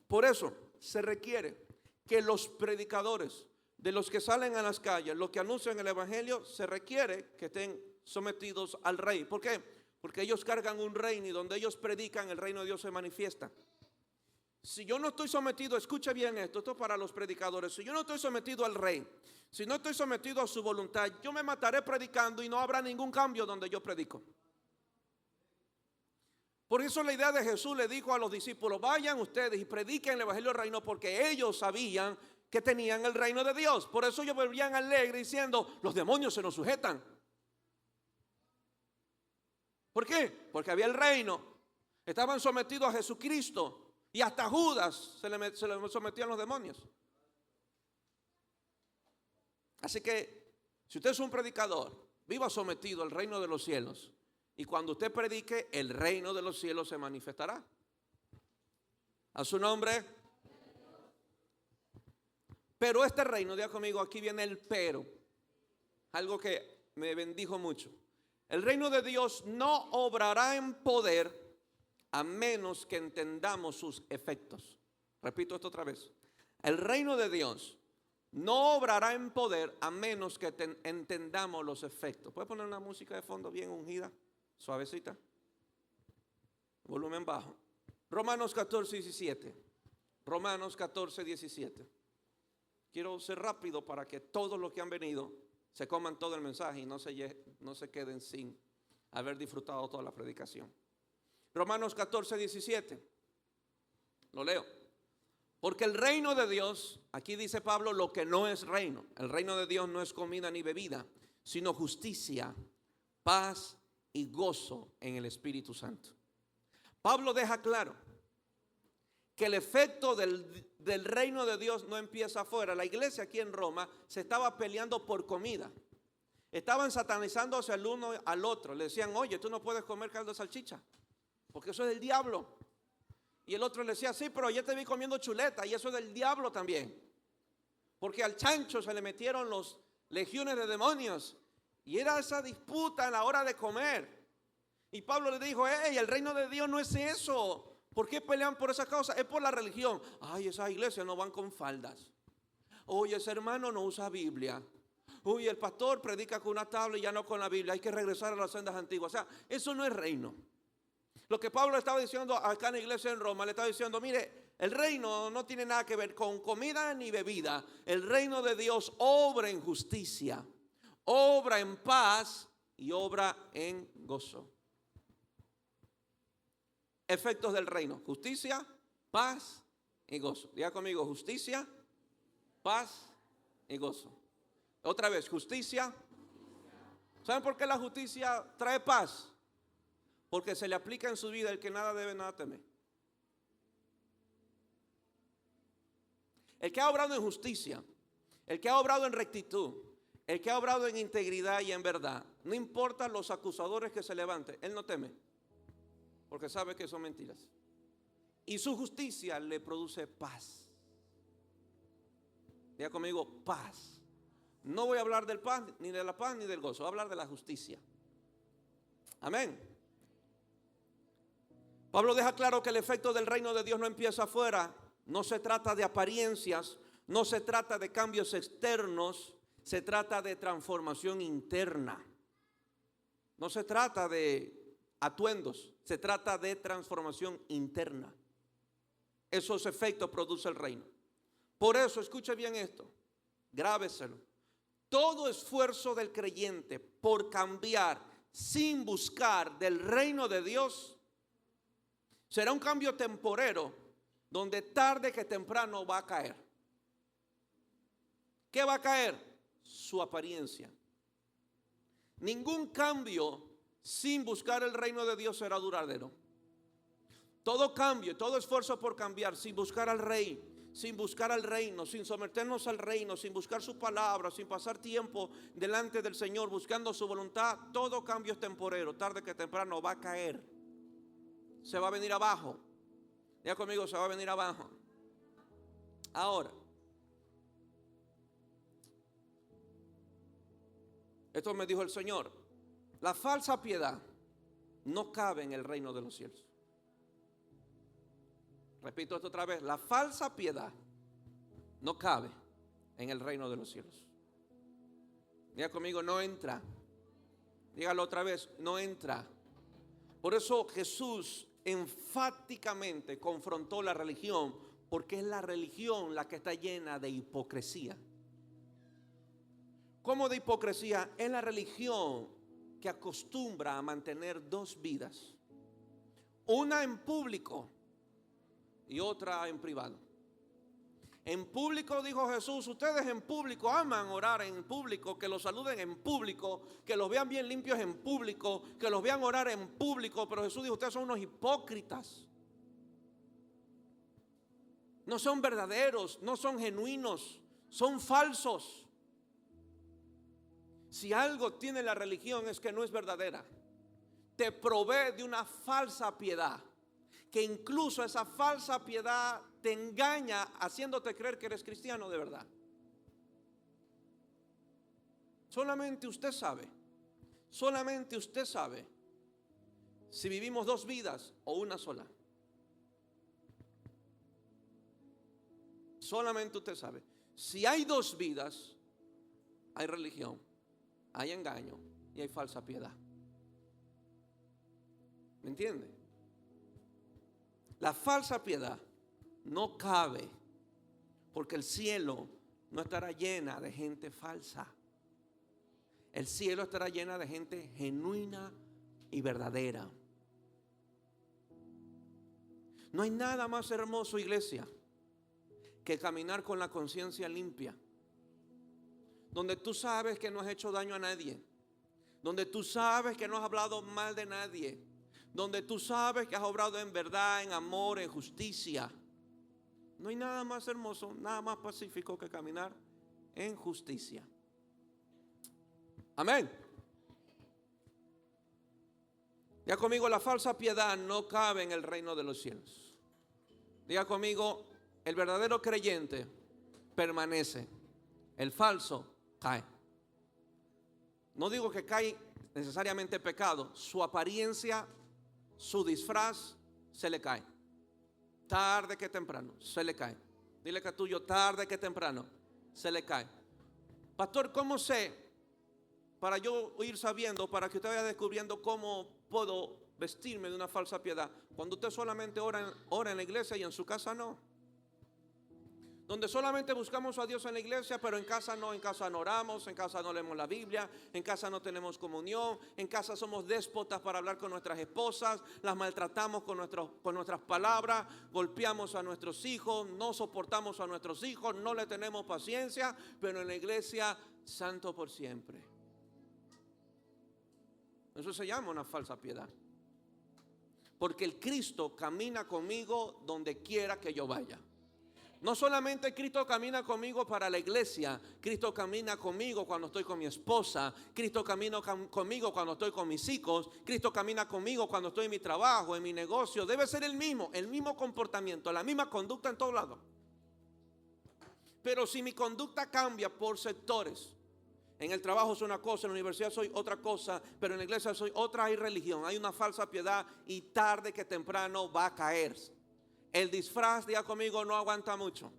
S1: Por eso se requiere que los predicadores, de los que salen a las calles, los que anuncian el evangelio, se requiere que estén sometidos al rey. ¿Por qué? Porque ellos cargan un reino, y donde ellos predican, el reino de Dios se manifiesta. Si yo no estoy sometido, escuche bien esto es para los predicadores. Si yo no estoy sometido al rey, si no estoy sometido a su voluntad, yo me mataré predicando y no habrá ningún cambio donde yo predico. Por eso la idea de Jesús le dijo a los discípulos: vayan ustedes y prediquen el evangelio del reino, porque ellos sabían que tenían el reino de Dios. Por eso ellos volvían alegres diciendo: los demonios se nos sujetan. ¿Por qué? Porque había el reino, estaban sometidos a Jesucristo, y hasta Judas se le sometían los demonios. Así que si usted es un predicador, viva sometido al reino de los cielos. Y cuando usted predique, el reino de los cielos se manifestará. A su nombre. Pero este reino, diga conmigo, aquí viene el pero. Algo que me bendijo mucho. El reino de Dios no obrará en poder a menos que entendamos sus efectos. Repito esto otra vez. El reino de Dios no obrará en poder a menos que entendamos los efectos. ¿Puedes poner una música de fondo bien ungida? Suavecita, volumen bajo. Romanos 14, 17. Romanos 14, 17. Quiero ser rápido para que todos los que han venido se coman todo el mensaje y no se queden sin haber disfrutado toda la predicación. Romanos 14, 17. Lo leo. Porque el reino de Dios, aquí dice Pablo lo que no es reino. El reino de Dios no es comida ni bebida, sino justicia, paz y gozo en el Espíritu Santo. Pablo deja claro que el efecto del reino de Dios no empieza afuera. La iglesia aquí en Roma se estaba peleando por comida. estaban satanizándose el uno al otro. Le decían, oye, tú no puedes comer caldo de salchicha, porque eso es del diablo. Y el otro le decía, sí, pero ya te vi comiendo chuleta, y eso es del diablo también. Porque al chancho se le metieron los legiones de demonios. Y era esa disputa a la hora de comer. Y Pablo le dijo, hey, el reino de Dios no es eso. ¿Por qué pelean por esa causa? Es por la religión. Ay, esas iglesias no van con faldas. Oye, ese hermano no usa Biblia. Uy, el pastor predica con una tabla y ya no con la Biblia. Hay que regresar a las sendas antiguas. O sea, eso no es reino. Lo que Pablo estaba diciendo acá en la iglesia en Roma, le estaba diciendo, mire, el reino no tiene nada que ver con comida ni bebida. El reino de Dios obra en justicia, obra en paz y obra en gozo. Efectos del reino: justicia, paz y gozo. Diga conmigo: justicia, paz y gozo. Otra vez: justicia. ¿Saben por qué la justicia trae paz? Porque se le aplica en su vida: el que nada debe, nada teme. El que ha obrado en justicia, el que ha obrado en rectitud, el que ha obrado en integridad y en verdad, no importa los acusadores que se levanten, él no teme, porque sabe que son mentiras. Y su justicia le produce paz. Diga conmigo: paz. No voy a hablar del paz, ni de la paz, ni del gozo. Voy a hablar de la justicia. Amén. Pablo deja claro que el efecto del reino de Dios no empieza afuera. No se trata de apariencias, no se trata de cambios externos, se trata de transformación interna. No se trata de atuendos, se trata de transformación interna. Esos efectos produce el reino. Por eso, escuche bien esto, grábeselo. Todo esfuerzo del creyente por cambiar sin buscar del reino de Dios será un cambio temporero, donde tarde que temprano va a caer. ¿Qué va a caer? Su apariencia. Ningún cambio sin buscar el reino de Dios será duradero. Todo cambio, todo esfuerzo por cambiar sin buscar al rey, sin buscar al reino, sin someternos al reino, sin buscar su palabra, sin pasar tiempo delante del Señor buscando su voluntad, todo cambio es temporero. Tarde que temprano va a caer. Se va a venir abajo. Ya conmigo: se va a venir abajo. Ahora, esto me dijo el Señor: la falsa piedad no cabe en el reino de los cielos. Repito esto otra vez: la falsa piedad no cabe en el reino de los cielos. Diga conmigo: no entra. Dígalo otra vez: no entra. Por eso Jesús enfáticamente confrontó la religión, porque es la religión la que está llena de hipocresía. ¿Cómo de hipocresía? Es la religión que acostumbra a mantener dos vidas, una en público y otra en privado. En público, dijo Jesús, ustedes en público aman orar en público, que los saluden en público, que los vean bien limpios en público, que los vean orar en público. Pero Jesús dijo: ustedes son unos hipócritas. No son verdaderos, no son genuinos, son falsos. Si algo tiene la religión es que no es verdadera. Te provee de una falsa piedad, que incluso esa falsa piedad te engaña haciéndote creer que eres cristiano de verdad. Solamente usted sabe si vivimos dos vidas o una sola. Solamente usted sabe. Si hay dos vidas, hay religión, hay engaño y hay falsa piedad. ¿Me entiende? La falsa piedad no cabe, porque el cielo no estará llena de gente falsa. El cielo estará llena de gente genuina y verdadera. No hay nada más hermoso, iglesia, que caminar con la conciencia limpia, donde tú sabes que no has hecho daño a nadie, donde tú sabes que no has hablado mal de nadie, donde tú sabes que has obrado en verdad, en amor, en justicia. No hay nada más hermoso, nada más pacífico que caminar en justicia. Amén. Diga conmigo, la falsa piedad no cabe en el reino de los cielos. Diga conmigo, el verdadero creyente permanece, el falso cae. No digo que cae necesariamente pecado, su apariencia, su disfraz se le cae. Tarde que temprano se le cae. Dile que a tuyo, tarde que temprano se le cae. Pastor, ¿cómo sé? Para yo ir sabiendo, para que usted vaya descubriendo cómo puedo vestirme de una falsa piedad. Cuando usted solamente ora en la iglesia y en su casa no. Donde solamente buscamos a Dios en la iglesia, pero en casa no oramos, en casa no leemos la Biblia, en casa no tenemos comunión, en casa somos déspotas para hablar con nuestras esposas, las maltratamos con nuestras palabras, golpeamos a nuestros hijos, no soportamos a nuestros hijos, no le tenemos paciencia, pero en la iglesia, santo por siempre. Eso se llama una falsa piedad. Porque el Cristo camina conmigo donde quiera que yo vaya. No solamente Cristo camina conmigo para la iglesia, Cristo camina conmigo cuando estoy con mi esposa, Cristo camina conmigo cuando estoy con mis hijos, Cristo camina conmigo cuando estoy en mi trabajo, en mi negocio. Debe ser el mismo comportamiento, la misma conducta en todos lados. Pero si mi conducta cambia por sectores, en el trabajo soy una cosa, en la universidad soy otra cosa, pero en la iglesia soy otra, hay religión, hay una falsa piedad y tarde que temprano va a caer. El disfraz, diga conmigo, no aguanta mucho.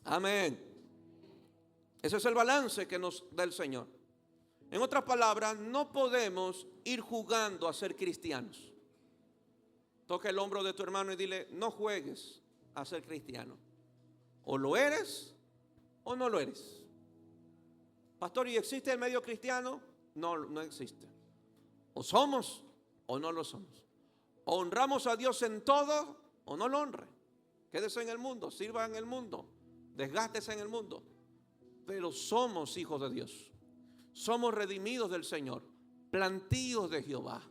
S1: Amén. Ese es el balance que nos da el Señor. En otras palabras, no podemos ir jugando a ser cristianos. Toca el hombro de tu hermano y dile, no juegues a ser cristiano. O lo eres o no lo eres. Pastor, ¿y existe el medio cristiano? No, no existe. O somos o no lo somos. O honramos a Dios en todo o no lo honre. Quédese en el mundo, sirva en el mundo, desgástese en el mundo. Pero somos hijos de Dios. Somos redimidos del Señor, plantíos de Jehová.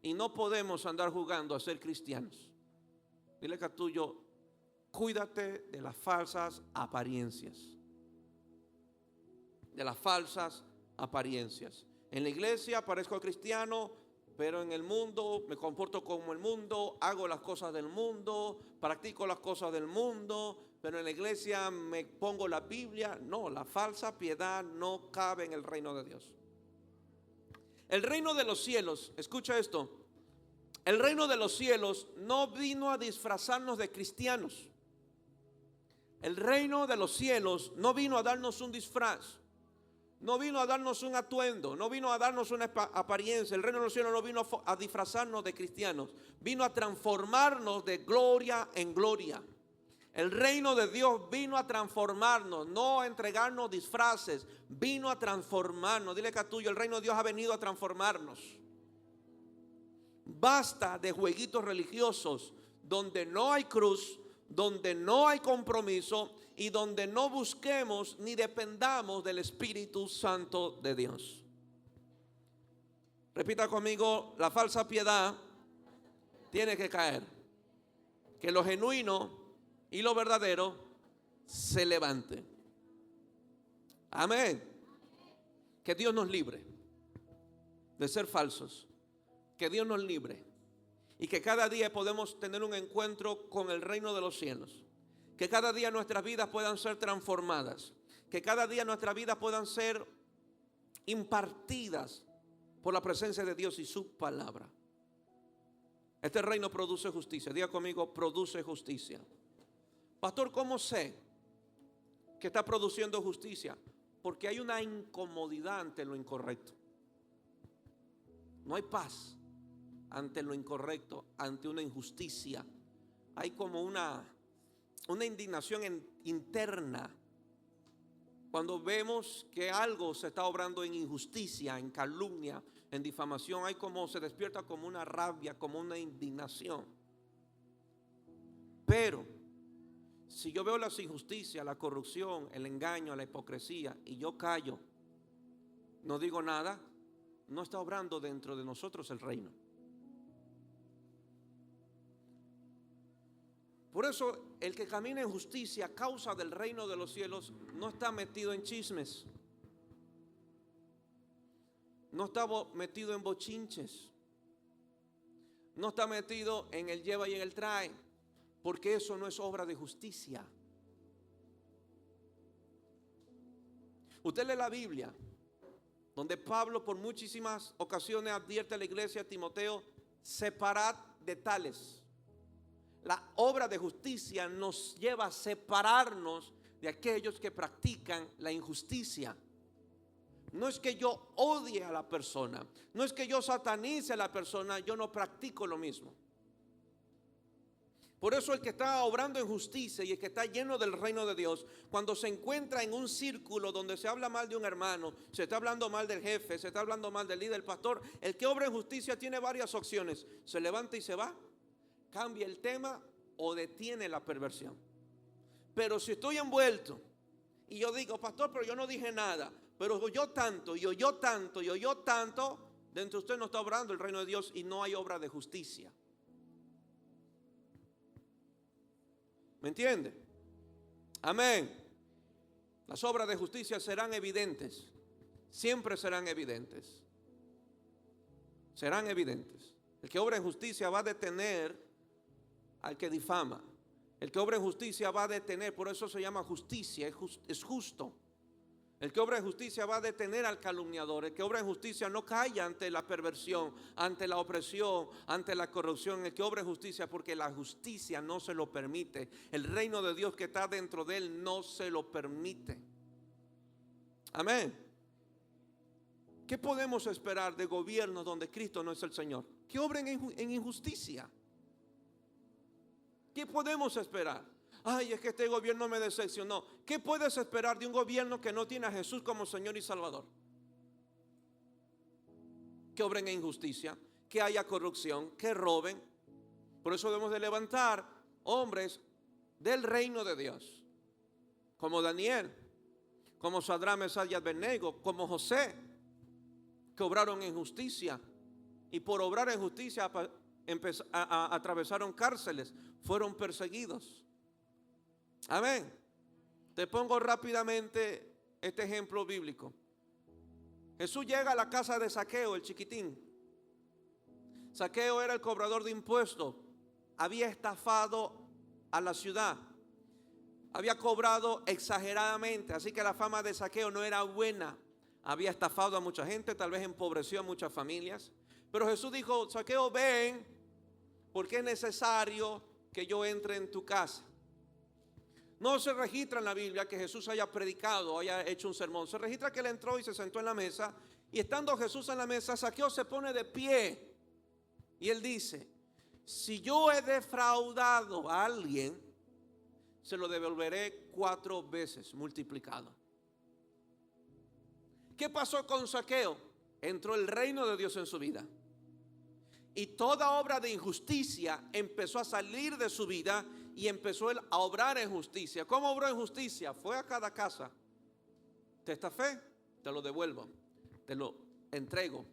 S1: Y no podemos andar jugando a ser cristianos. Dile que a tuyo, cuídate de las falsas apariencias. De las falsas apariencias. En la iglesia parezco cristiano, pero en el mundo me comporto como el mundo, hago las cosas del mundo, practico las cosas del mundo, pero en la iglesia me pongo la Biblia. No, la falsa piedad no cabe en el reino de Dios. El reino de los cielos, escucha esto, el reino de los cielos no vino a disfrazarnos de cristianos. El reino de los cielos no vino a darnos un disfraz. No vino a darnos un atuendo, no vino a darnos una apariencia. El reino de los cielos no vino a disfrazarnos de cristianos, vino a transformarnos de gloria en gloria. El reino de Dios vino a transformarnos, no a entregarnos disfraces, vino a transformarnos. Dile que a tuyo, el reino de Dios ha venido a transformarnos. Basta de jueguitos religiosos donde no hay cruz, donde no hay compromiso y donde no busquemos ni dependamos del Espíritu Santo de Dios. Repita conmigo, la falsa piedad tiene que caer. Que lo genuino y lo verdadero se levante. Amén. Que Dios nos libre de ser falsos. Que Dios nos libre. Y que cada día podemos tener un encuentro con el reino de los cielos. Que cada día nuestras vidas puedan ser transformadas. Que cada día nuestras vidas puedan ser impartidas por la presencia de Dios y su palabra. Este reino produce justicia. Diga conmigo, produce justicia. Pastor, ¿cómo sé que está produciendo justicia? Porque hay una incomodidad ante lo incorrecto. No hay paz ante lo incorrecto, ante una injusticia. Hay como una indignación interna cuando vemos que algo se está obrando en injusticia, en calumnia, en difamación. Hay como, se despierta como una rabia, como una indignación. Pero si yo veo las injusticias, la corrupción, el engaño, la hipocresía y yo callo, no digo nada, no está obrando dentro de nosotros el reino. Por eso el que camina en justicia a causa del reino de los cielos no está metido en chismes, no está metido en bochinches, no está metido en el lleva y en el trae, porque eso no es obra de justicia. Usted lee la Biblia, donde Pablo por muchísimas ocasiones advierte a la iglesia, a Timoteo: separad de tales. La obra de justicia nos lleva a separarnos de aquellos que practican la injusticia. No es que yo odie a la persona, no es que yo satanice a la persona, yo no practico lo mismo. Por eso el que está obrando en justicia y el que está lleno del reino de Dios, cuando se encuentra en un círculo donde se habla mal de un hermano, se está hablando mal del jefe, se está hablando mal del líder, del pastor, el que obra en justicia tiene varias opciones: se levanta y se va, cambia el tema o detiene la perversión. Pero si estoy envuelto y yo digo: pastor, pero yo no dije nada, pero oyó tanto y oyó tanto y oyó tanto, dentro de usted no está obrando el reino de Dios y no hay obra de justicia. ¿Me entiende? Amén. Las obras de justicia serán evidentes, siempre serán evidentes. Serán evidentes. El que obra en justicia va a detener al que difama. El que obra en justicia va a detener, por eso se llama justicia, es justo. El que obra en justicia va a detener al calumniador. El que obra en justicia no calla ante la perversión, ante la opresión, ante la corrupción. El que obra en justicia, porque la justicia no se lo permite. El reino de Dios que está dentro de él no se lo permite. Amén. ¿Qué podemos esperar de gobiernos donde Cristo no es el Señor? Que obren en injusticia. ¿Qué podemos esperar? Ay, es que este gobierno me decepcionó. ¿Qué puedes esperar de un gobierno que no tiene a Jesús como Señor y Salvador? Que obren en injusticia, que haya corrupción, que roben. Por eso debemos de levantar hombres del reino de Dios, como Daniel, como Sadrach, Mesach y Abednego, como José, que obraron en justicia y por obrar en justicia atravesaron cárceles, fueron perseguidos. Amén. Te pongo rápidamente este ejemplo bíblico. Jesús llega a la casa de Zaqueo, el chiquitín. Zaqueo era el cobrador de impuestos. Había estafado a la ciudad. Había cobrado exageradamente, así que la fama de Zaqueo no era buena. Había estafado a mucha gente, tal vez empobreció a muchas familias. Pero Jesús dijo: Zaqueo, ven, porque es necesario que yo entre en tu casa. No se registra en la Biblia que Jesús haya predicado o haya hecho un sermón. Se registra que él entró y se sentó en la mesa. Y estando Jesús en la mesa, Zaqueo se pone de pie. Y él dice: si yo he defraudado a alguien, se lo devolveré 4 veces multiplicado. ¿Qué pasó con Zaqueo? Entró el reino de Dios en su vida. Y toda obra de injusticia empezó a salir de su vida. Y empezó él a obrar en justicia. ¿Cómo obró en justicia? Fue a cada casa. Te estafé, te lo devuelvo, te lo entrego,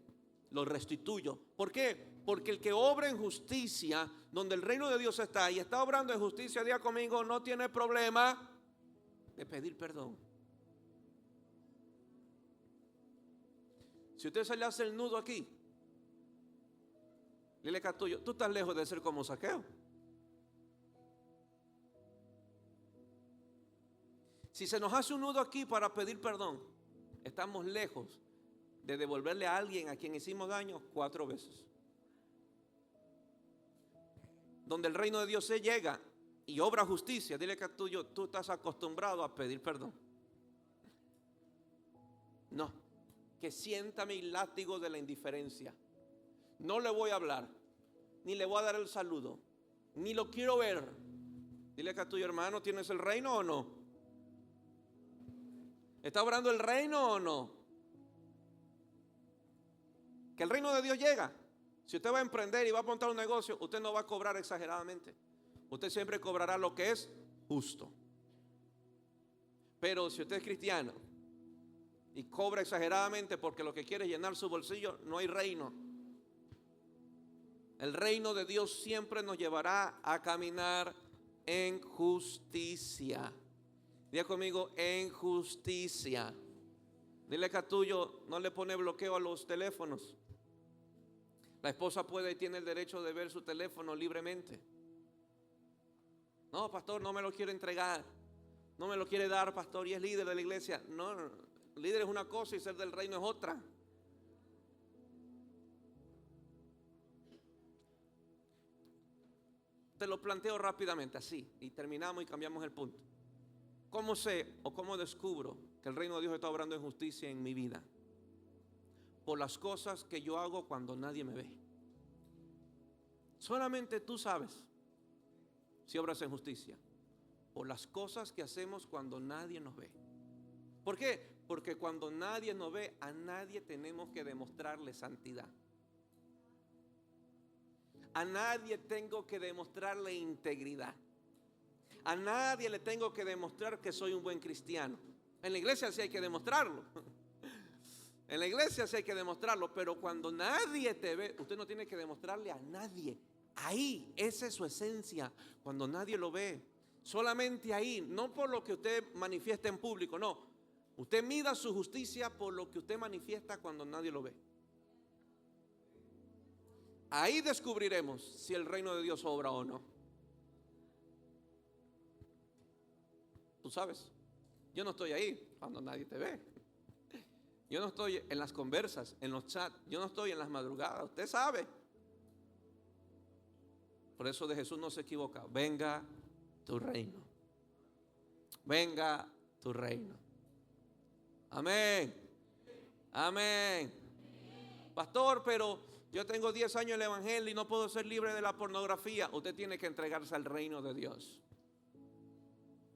S1: lo restituyo. ¿Por qué? Porque el que obra en justicia, donde el reino de Dios está y está obrando en justicia día conmigo, no tiene problema de pedir perdón. Si usted se le hace el nudo aquí, dile que tuyo, tú estás lejos de ser como Zaqueo. Si se nos hace un nudo aquí para pedir perdón, estamos lejos de devolverle a alguien a quien hicimos daño 4 veces. Donde el reino de Dios se llega y obra justicia, dile que tú estás acostumbrado a pedir perdón. No, que sienta mi látigo de la indiferencia. No le voy a hablar, ni le voy a dar el saludo, ni lo quiero ver. Dile que a tu hermano, ¿tienes el reino o no? ¿Está obrando el reino o no? Que el reino de Dios llega. Si usted va a emprender y va a montar un negocio, usted no va a cobrar exageradamente. Usted siempre cobrará lo que es justo. Pero si usted es cristiano y cobra exageradamente porque lo que quiere es llenar su bolsillo, no hay reino. El reino de Dios siempre nos llevará a caminar en justicia. Diga conmigo, en justicia. Dile que a tuyo no le pone bloqueo a los teléfonos. La esposa puede y tiene el derecho de ver su teléfono libremente. No, pastor, no me lo quiere entregar. No me lo quiere dar, pastor, y es líder de la iglesia. No, líder es una cosa y ser del reino es otra. Te lo planteo rápidamente así y terminamos y cambiamos el punto. ¿Cómo sé o cómo descubro que el reino de Dios está obrando en justicia en mi vida? Por las cosas que yo hago cuando nadie me ve. Solamente tú sabes si obras en justicia. Por las cosas que hacemos cuando nadie nos ve. ¿Por qué? Porque cuando nadie nos ve, a nadie tenemos que demostrarle santidad. A nadie tengo que demostrarle integridad. A nadie le tengo que demostrar que soy un buen cristiano. En la iglesia sí hay que demostrarlo. En la iglesia sí hay que demostrarlo, pero cuando nadie te ve, usted no tiene que demostrarle a nadie. Ahí, esa es su esencia, cuando nadie lo ve. Solamente ahí, no por lo que usted manifiesta en público, no. Usted mida su justicia por lo que usted manifiesta cuando nadie lo ve. Ahí descubriremos si el reino de Dios obra o no. Tú sabes, yo no estoy ahí cuando nadie te ve. Yo no estoy en las conversas, en los chats. Yo no estoy en las madrugadas. Usted sabe. Por eso de Jesús no se equivoca. Venga tu reino. Venga tu reino. Amén. Amén. Pastor, pero yo tengo 10 años en el evangelio y no puedo ser libre de la pornografía. Usted tiene que entregarse al reino de Dios.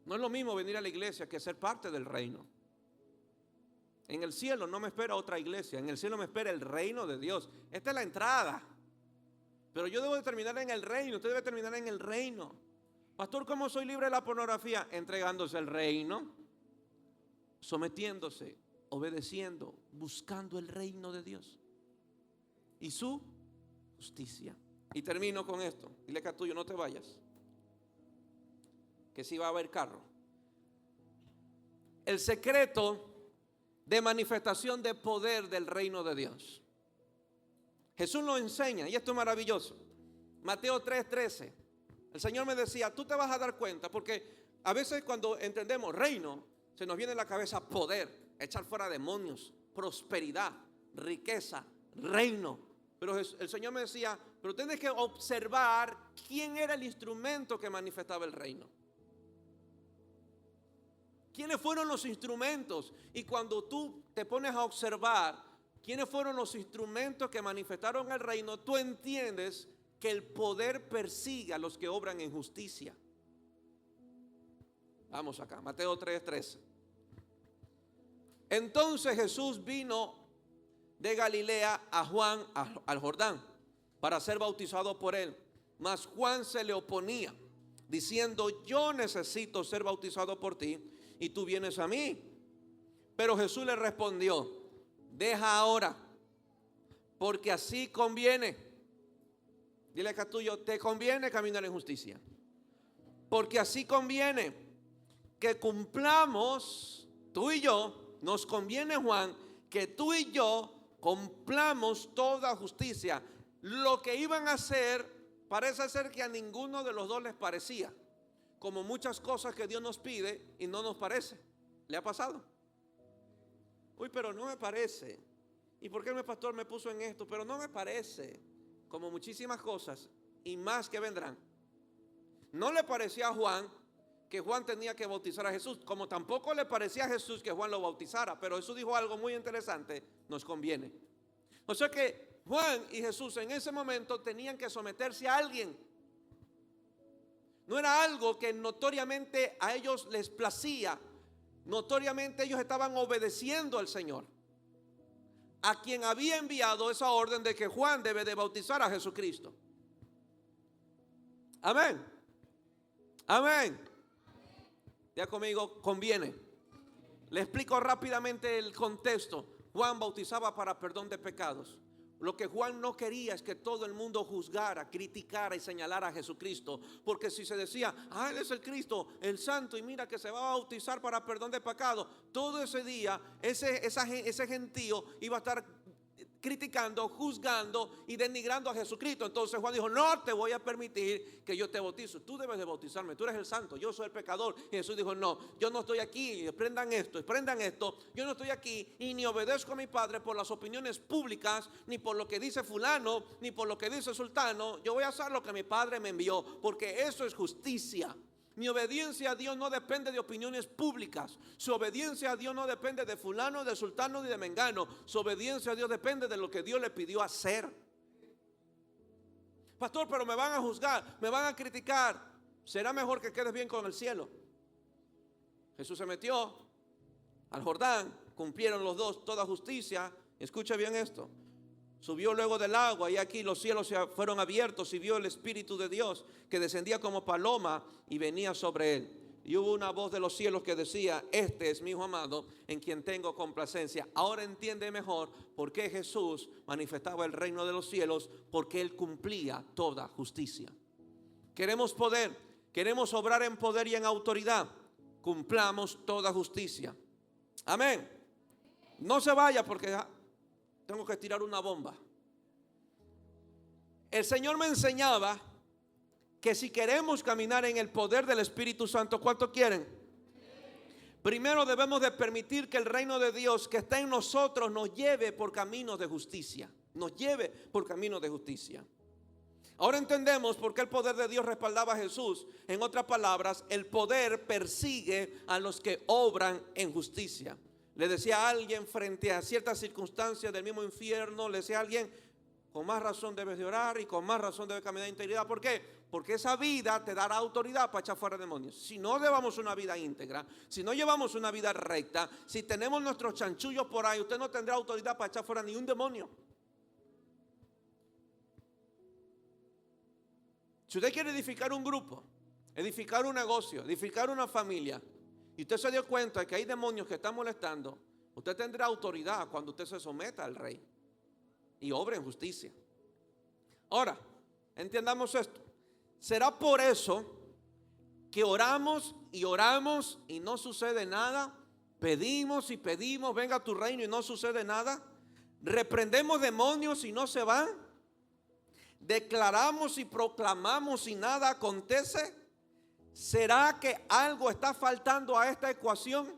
S1: No es lo mismo venir a la iglesia que ser parte del reino. En el cielo no me espera otra iglesia. En el cielo me espera el reino de Dios. Esta es la entrada. Pero yo debo de terminar en el reino. Usted debe terminar en el reino. Pastor, ¿cómo soy libre de la pornografía? Entregándose al reino, sometiéndose, obedeciendo, buscando el reino de Dios y su justicia. Y termino con esto. Dile que a tuyo, no te vayas, que sí va a haber carro. El secreto de manifestación de poder del reino de Dios. Jesús nos enseña, y esto es maravilloso. Mateo 3:13. El Señor me decía, tú te vas a dar cuenta, porque a veces cuando entendemos reino, se nos viene a la cabeza poder, echar fuera demonios, prosperidad, riqueza, reino. Pero el Señor me decía, pero tienes que observar quién era el instrumento que manifestaba el reino. ¿Quiénes fueron los instrumentos? Y cuando tú te pones a observar quiénes fueron los instrumentos que manifestaron el reino, tú entiendes que el poder persigue a los que obran en justicia. Vamos acá, Mateo 3:13. Entonces Jesús vino de Galilea a Juan al Jordán para ser bautizado por él. Mas Juan se le oponía, diciendo, yo necesito ser bautizado por ti y tú vienes a mí. Pero Jesús le respondió, deja ahora, porque así conviene. Dile acá tuyo, te conviene caminar en justicia. Porque así conviene que cumplamos, tú y yo, nos conviene, Juan, que tú y yo cumplamos toda justicia. Lo que iban a hacer, parece ser que a ninguno de los dos les parecía. Como muchas cosas que Dios nos pide y no nos parece. ¿Le ha pasado? Uy, pero no me parece. ¿Y por qué el pastor me puso en esto? Pero no me parece. Como muchísimas cosas y más que vendrán. No le parecía a Juan que Juan tenía que bautizar a Jesús, como tampoco le parecía a Jesús que Juan lo bautizara. Pero Jesús dijo algo muy interesante, nos conviene. O sea que Juan y Jesús en ese momento tenían que someterse a alguien. No era algo que notoriamente a ellos les placía. Notoriamente ellos estaban obedeciendo al Señor, a quien había enviado esa orden de que Juan debe de bautizar a Jesucristo. Amén. Amén. Ya conmigo, conviene. Le explico rápidamente el contexto. Juan bautizaba para perdón de pecados. Lo que Juan no quería es que todo el mundo juzgara, criticara y señalara a Jesucristo. Porque si se decía, Él es el Cristo, el Santo, y mira que se va a bautizar para perdón de pecado, todo ese día ese gentío iba a estar criticando, juzgando y denigrando a Jesucristo. Entonces Juan dijo, no te voy a permitir que yo te bautizo. Tú debes de bautizarme, tú eres el santo, yo soy el pecador. Y Jesús dijo, no, yo no estoy aquí, aprendan esto. Yo no estoy aquí y ni obedezco a mi Padre por las opiniones públicas, ni por lo que dice fulano, ni por lo que dice sultano. Yo voy a hacer lo que mi Padre me envió, porque eso es justicia. Mi obediencia a Dios no depende de opiniones públicas. Su obediencia a Dios no depende de fulano, de sultano ni de mengano. Su obediencia a Dios depende de lo que Dios le pidió hacer. Pastor, pero me van a juzgar, me van a criticar. Será mejor que quedes bien con el cielo. Jesús se metió al Jordán, cumplieron los dos toda justicia. Escucha bien esto. Subió luego del agua y aquí los cielos se fueron abiertos y vio el Espíritu de Dios que descendía como paloma y venía sobre él. Y hubo una voz de los cielos que decía, este es mi Hijo amado en quien tengo complacencia. Ahora entiende mejor por qué Jesús manifestaba el reino de los cielos, porque él cumplía toda justicia. Queremos poder, queremos obrar en poder y en autoridad. Cumplamos toda justicia. Amén. No se vaya porque tengo que tirar una bomba. El Señor me enseñaba que si queremos caminar en el poder del Espíritu Santo, ¿cuánto quieren? Primero debemos de permitir que el reino de Dios que está en nosotros nos lleve por caminos de justicia. Nos lleve por caminos de justicia. Ahora entendemos por qué el poder de Dios respaldaba a Jesús. En otras palabras, el poder persigue a los que obran en justicia. Le decía a alguien frente a ciertas circunstancias del mismo infierno, le decía a alguien, con más razón debes de orar y con más razón debes caminar en integridad. ¿Por qué? Porque esa vida te dará autoridad para echar fuera demonios. Si no llevamos una vida íntegra, si no llevamos una vida recta, si tenemos nuestros chanchullos por ahí, usted no tendrá autoridad para echar fuera ni un demonio. Si usted quiere edificar un grupo, edificar un negocio, edificar una familia, y usted se dio cuenta de que hay demonios que están molestando, usted tendrá autoridad cuando usted se someta al rey y obre en justicia. Ahora, entendamos esto. ¿Será por eso que oramos y no sucede nada? Pedimos y pedimos, venga tu reino y no sucede nada. Reprendemos demonios y no se van. Declaramos y proclamamos y nada acontece. ¿Será que algo está faltando a esta ecuación?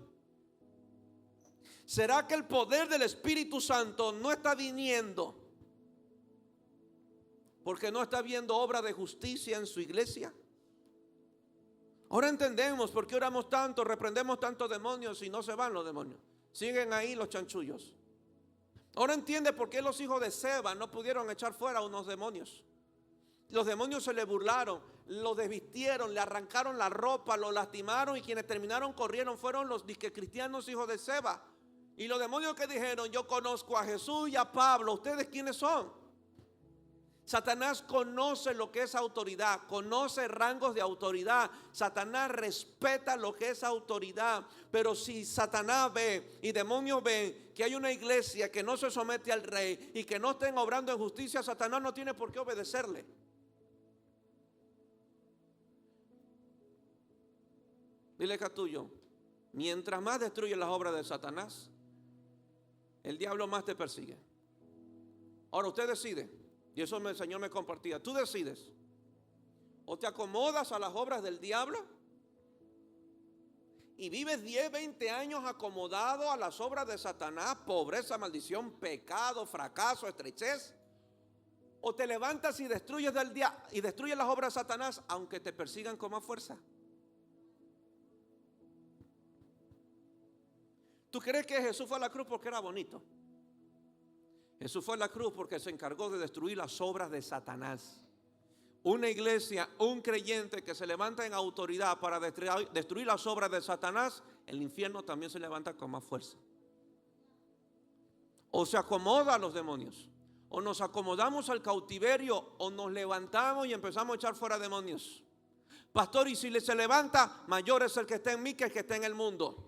S1: ¿Será que el poder del Espíritu Santo no está viniendo porque no está viendo obra de justicia en su iglesia? Ahora entendemos por qué oramos tanto, reprendemos tantos demonios y no se van los demonios. Siguen ahí los chanchullos. Ahora entiende por qué los hijos de Seba no pudieron echar fuera a unos demonios. Los demonios se le burlaron, lo desvistieron, le arrancaron la ropa, lo lastimaron y quienes terminaron corrieron fueron los cristianos hijos de Seba. Y los demonios que dijeron, yo conozco a Jesús y a Pablo, ¿ustedes quiénes son? Satanás conoce lo que es autoridad, conoce rangos de autoridad. Satanás respeta lo que es autoridad. Pero si Satanás ve y demonios ven que hay una iglesia que no se somete al rey y que no estén obrando en justicia, Satanás no tiene por qué obedecerle. Dile que a tuyo, mientras más destruyes las obras de Satanás, el diablo más te persigue. Ahora usted decide, y eso el Señor me compartía, tú decides, o te acomodas a las obras del diablo y vives 10, 20 años acomodado a las obras de Satanás, pobreza, maldición, pecado, fracaso, estrechez, o te levantas y destruyes las obras de Satanás aunque te persigan con más fuerza. ¿Tú crees que Jesús fue a la cruz porque era bonito? Jesús fue a la cruz porque se encargó de destruir las obras de Satanás. Una iglesia, un creyente que se levanta en autoridad para destruir las obras de Satanás, el infierno también se levanta con más fuerza. O se acomoda a los demonios, o nos acomodamos al cautiverio, o nos levantamos y empezamos a echar fuera demonios. Pastor, y si se levanta, mayor es el que está en mí que el que está en el mundo.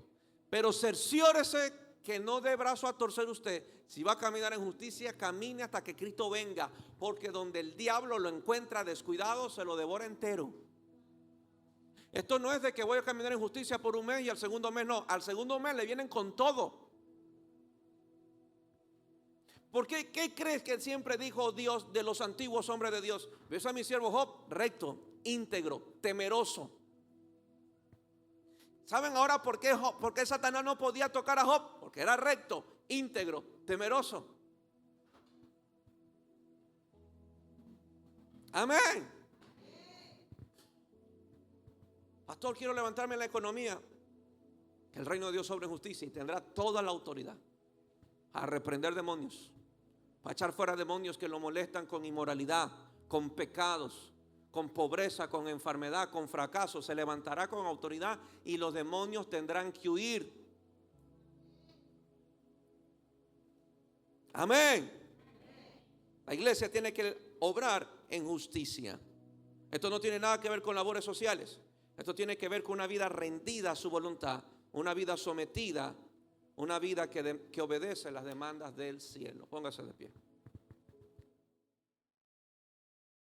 S1: Pero cerciórese que no dé brazo a torcer usted. Si va a caminar en justicia, camine hasta que Cristo venga, porque donde el diablo lo encuentra descuidado, se lo devora entero. Esto no es de que voy a caminar en justicia por un mes y al segundo mes no. Al segundo mes le vienen con todo. ¿Por qué? ¿Qué crees que siempre dijo Dios de los antiguos hombres de Dios? ¿Ves a mi siervo Job? Recto, íntegro, temeroso. ¿Saben ahora por qué Satanás no podía tocar a Job? Porque era recto, íntegro, temeroso. Amén. Pastor, quiero levantarme en la economía. Que el reino de Dios sobre justicia y tendrá toda la autoridad a reprender demonios, para echar fuera demonios que lo molestan con inmoralidad, con pecados, con pobreza, con enfermedad, con fracaso. Se levantará con autoridad y los demonios tendrán que huir. Amén. La iglesia tiene que obrar en justicia. Esto no tiene nada que ver con labores sociales. Esto tiene que ver con una vida rendida a su voluntad, una vida sometida, una vida que obedece las demandas del cielo. Póngase de pie.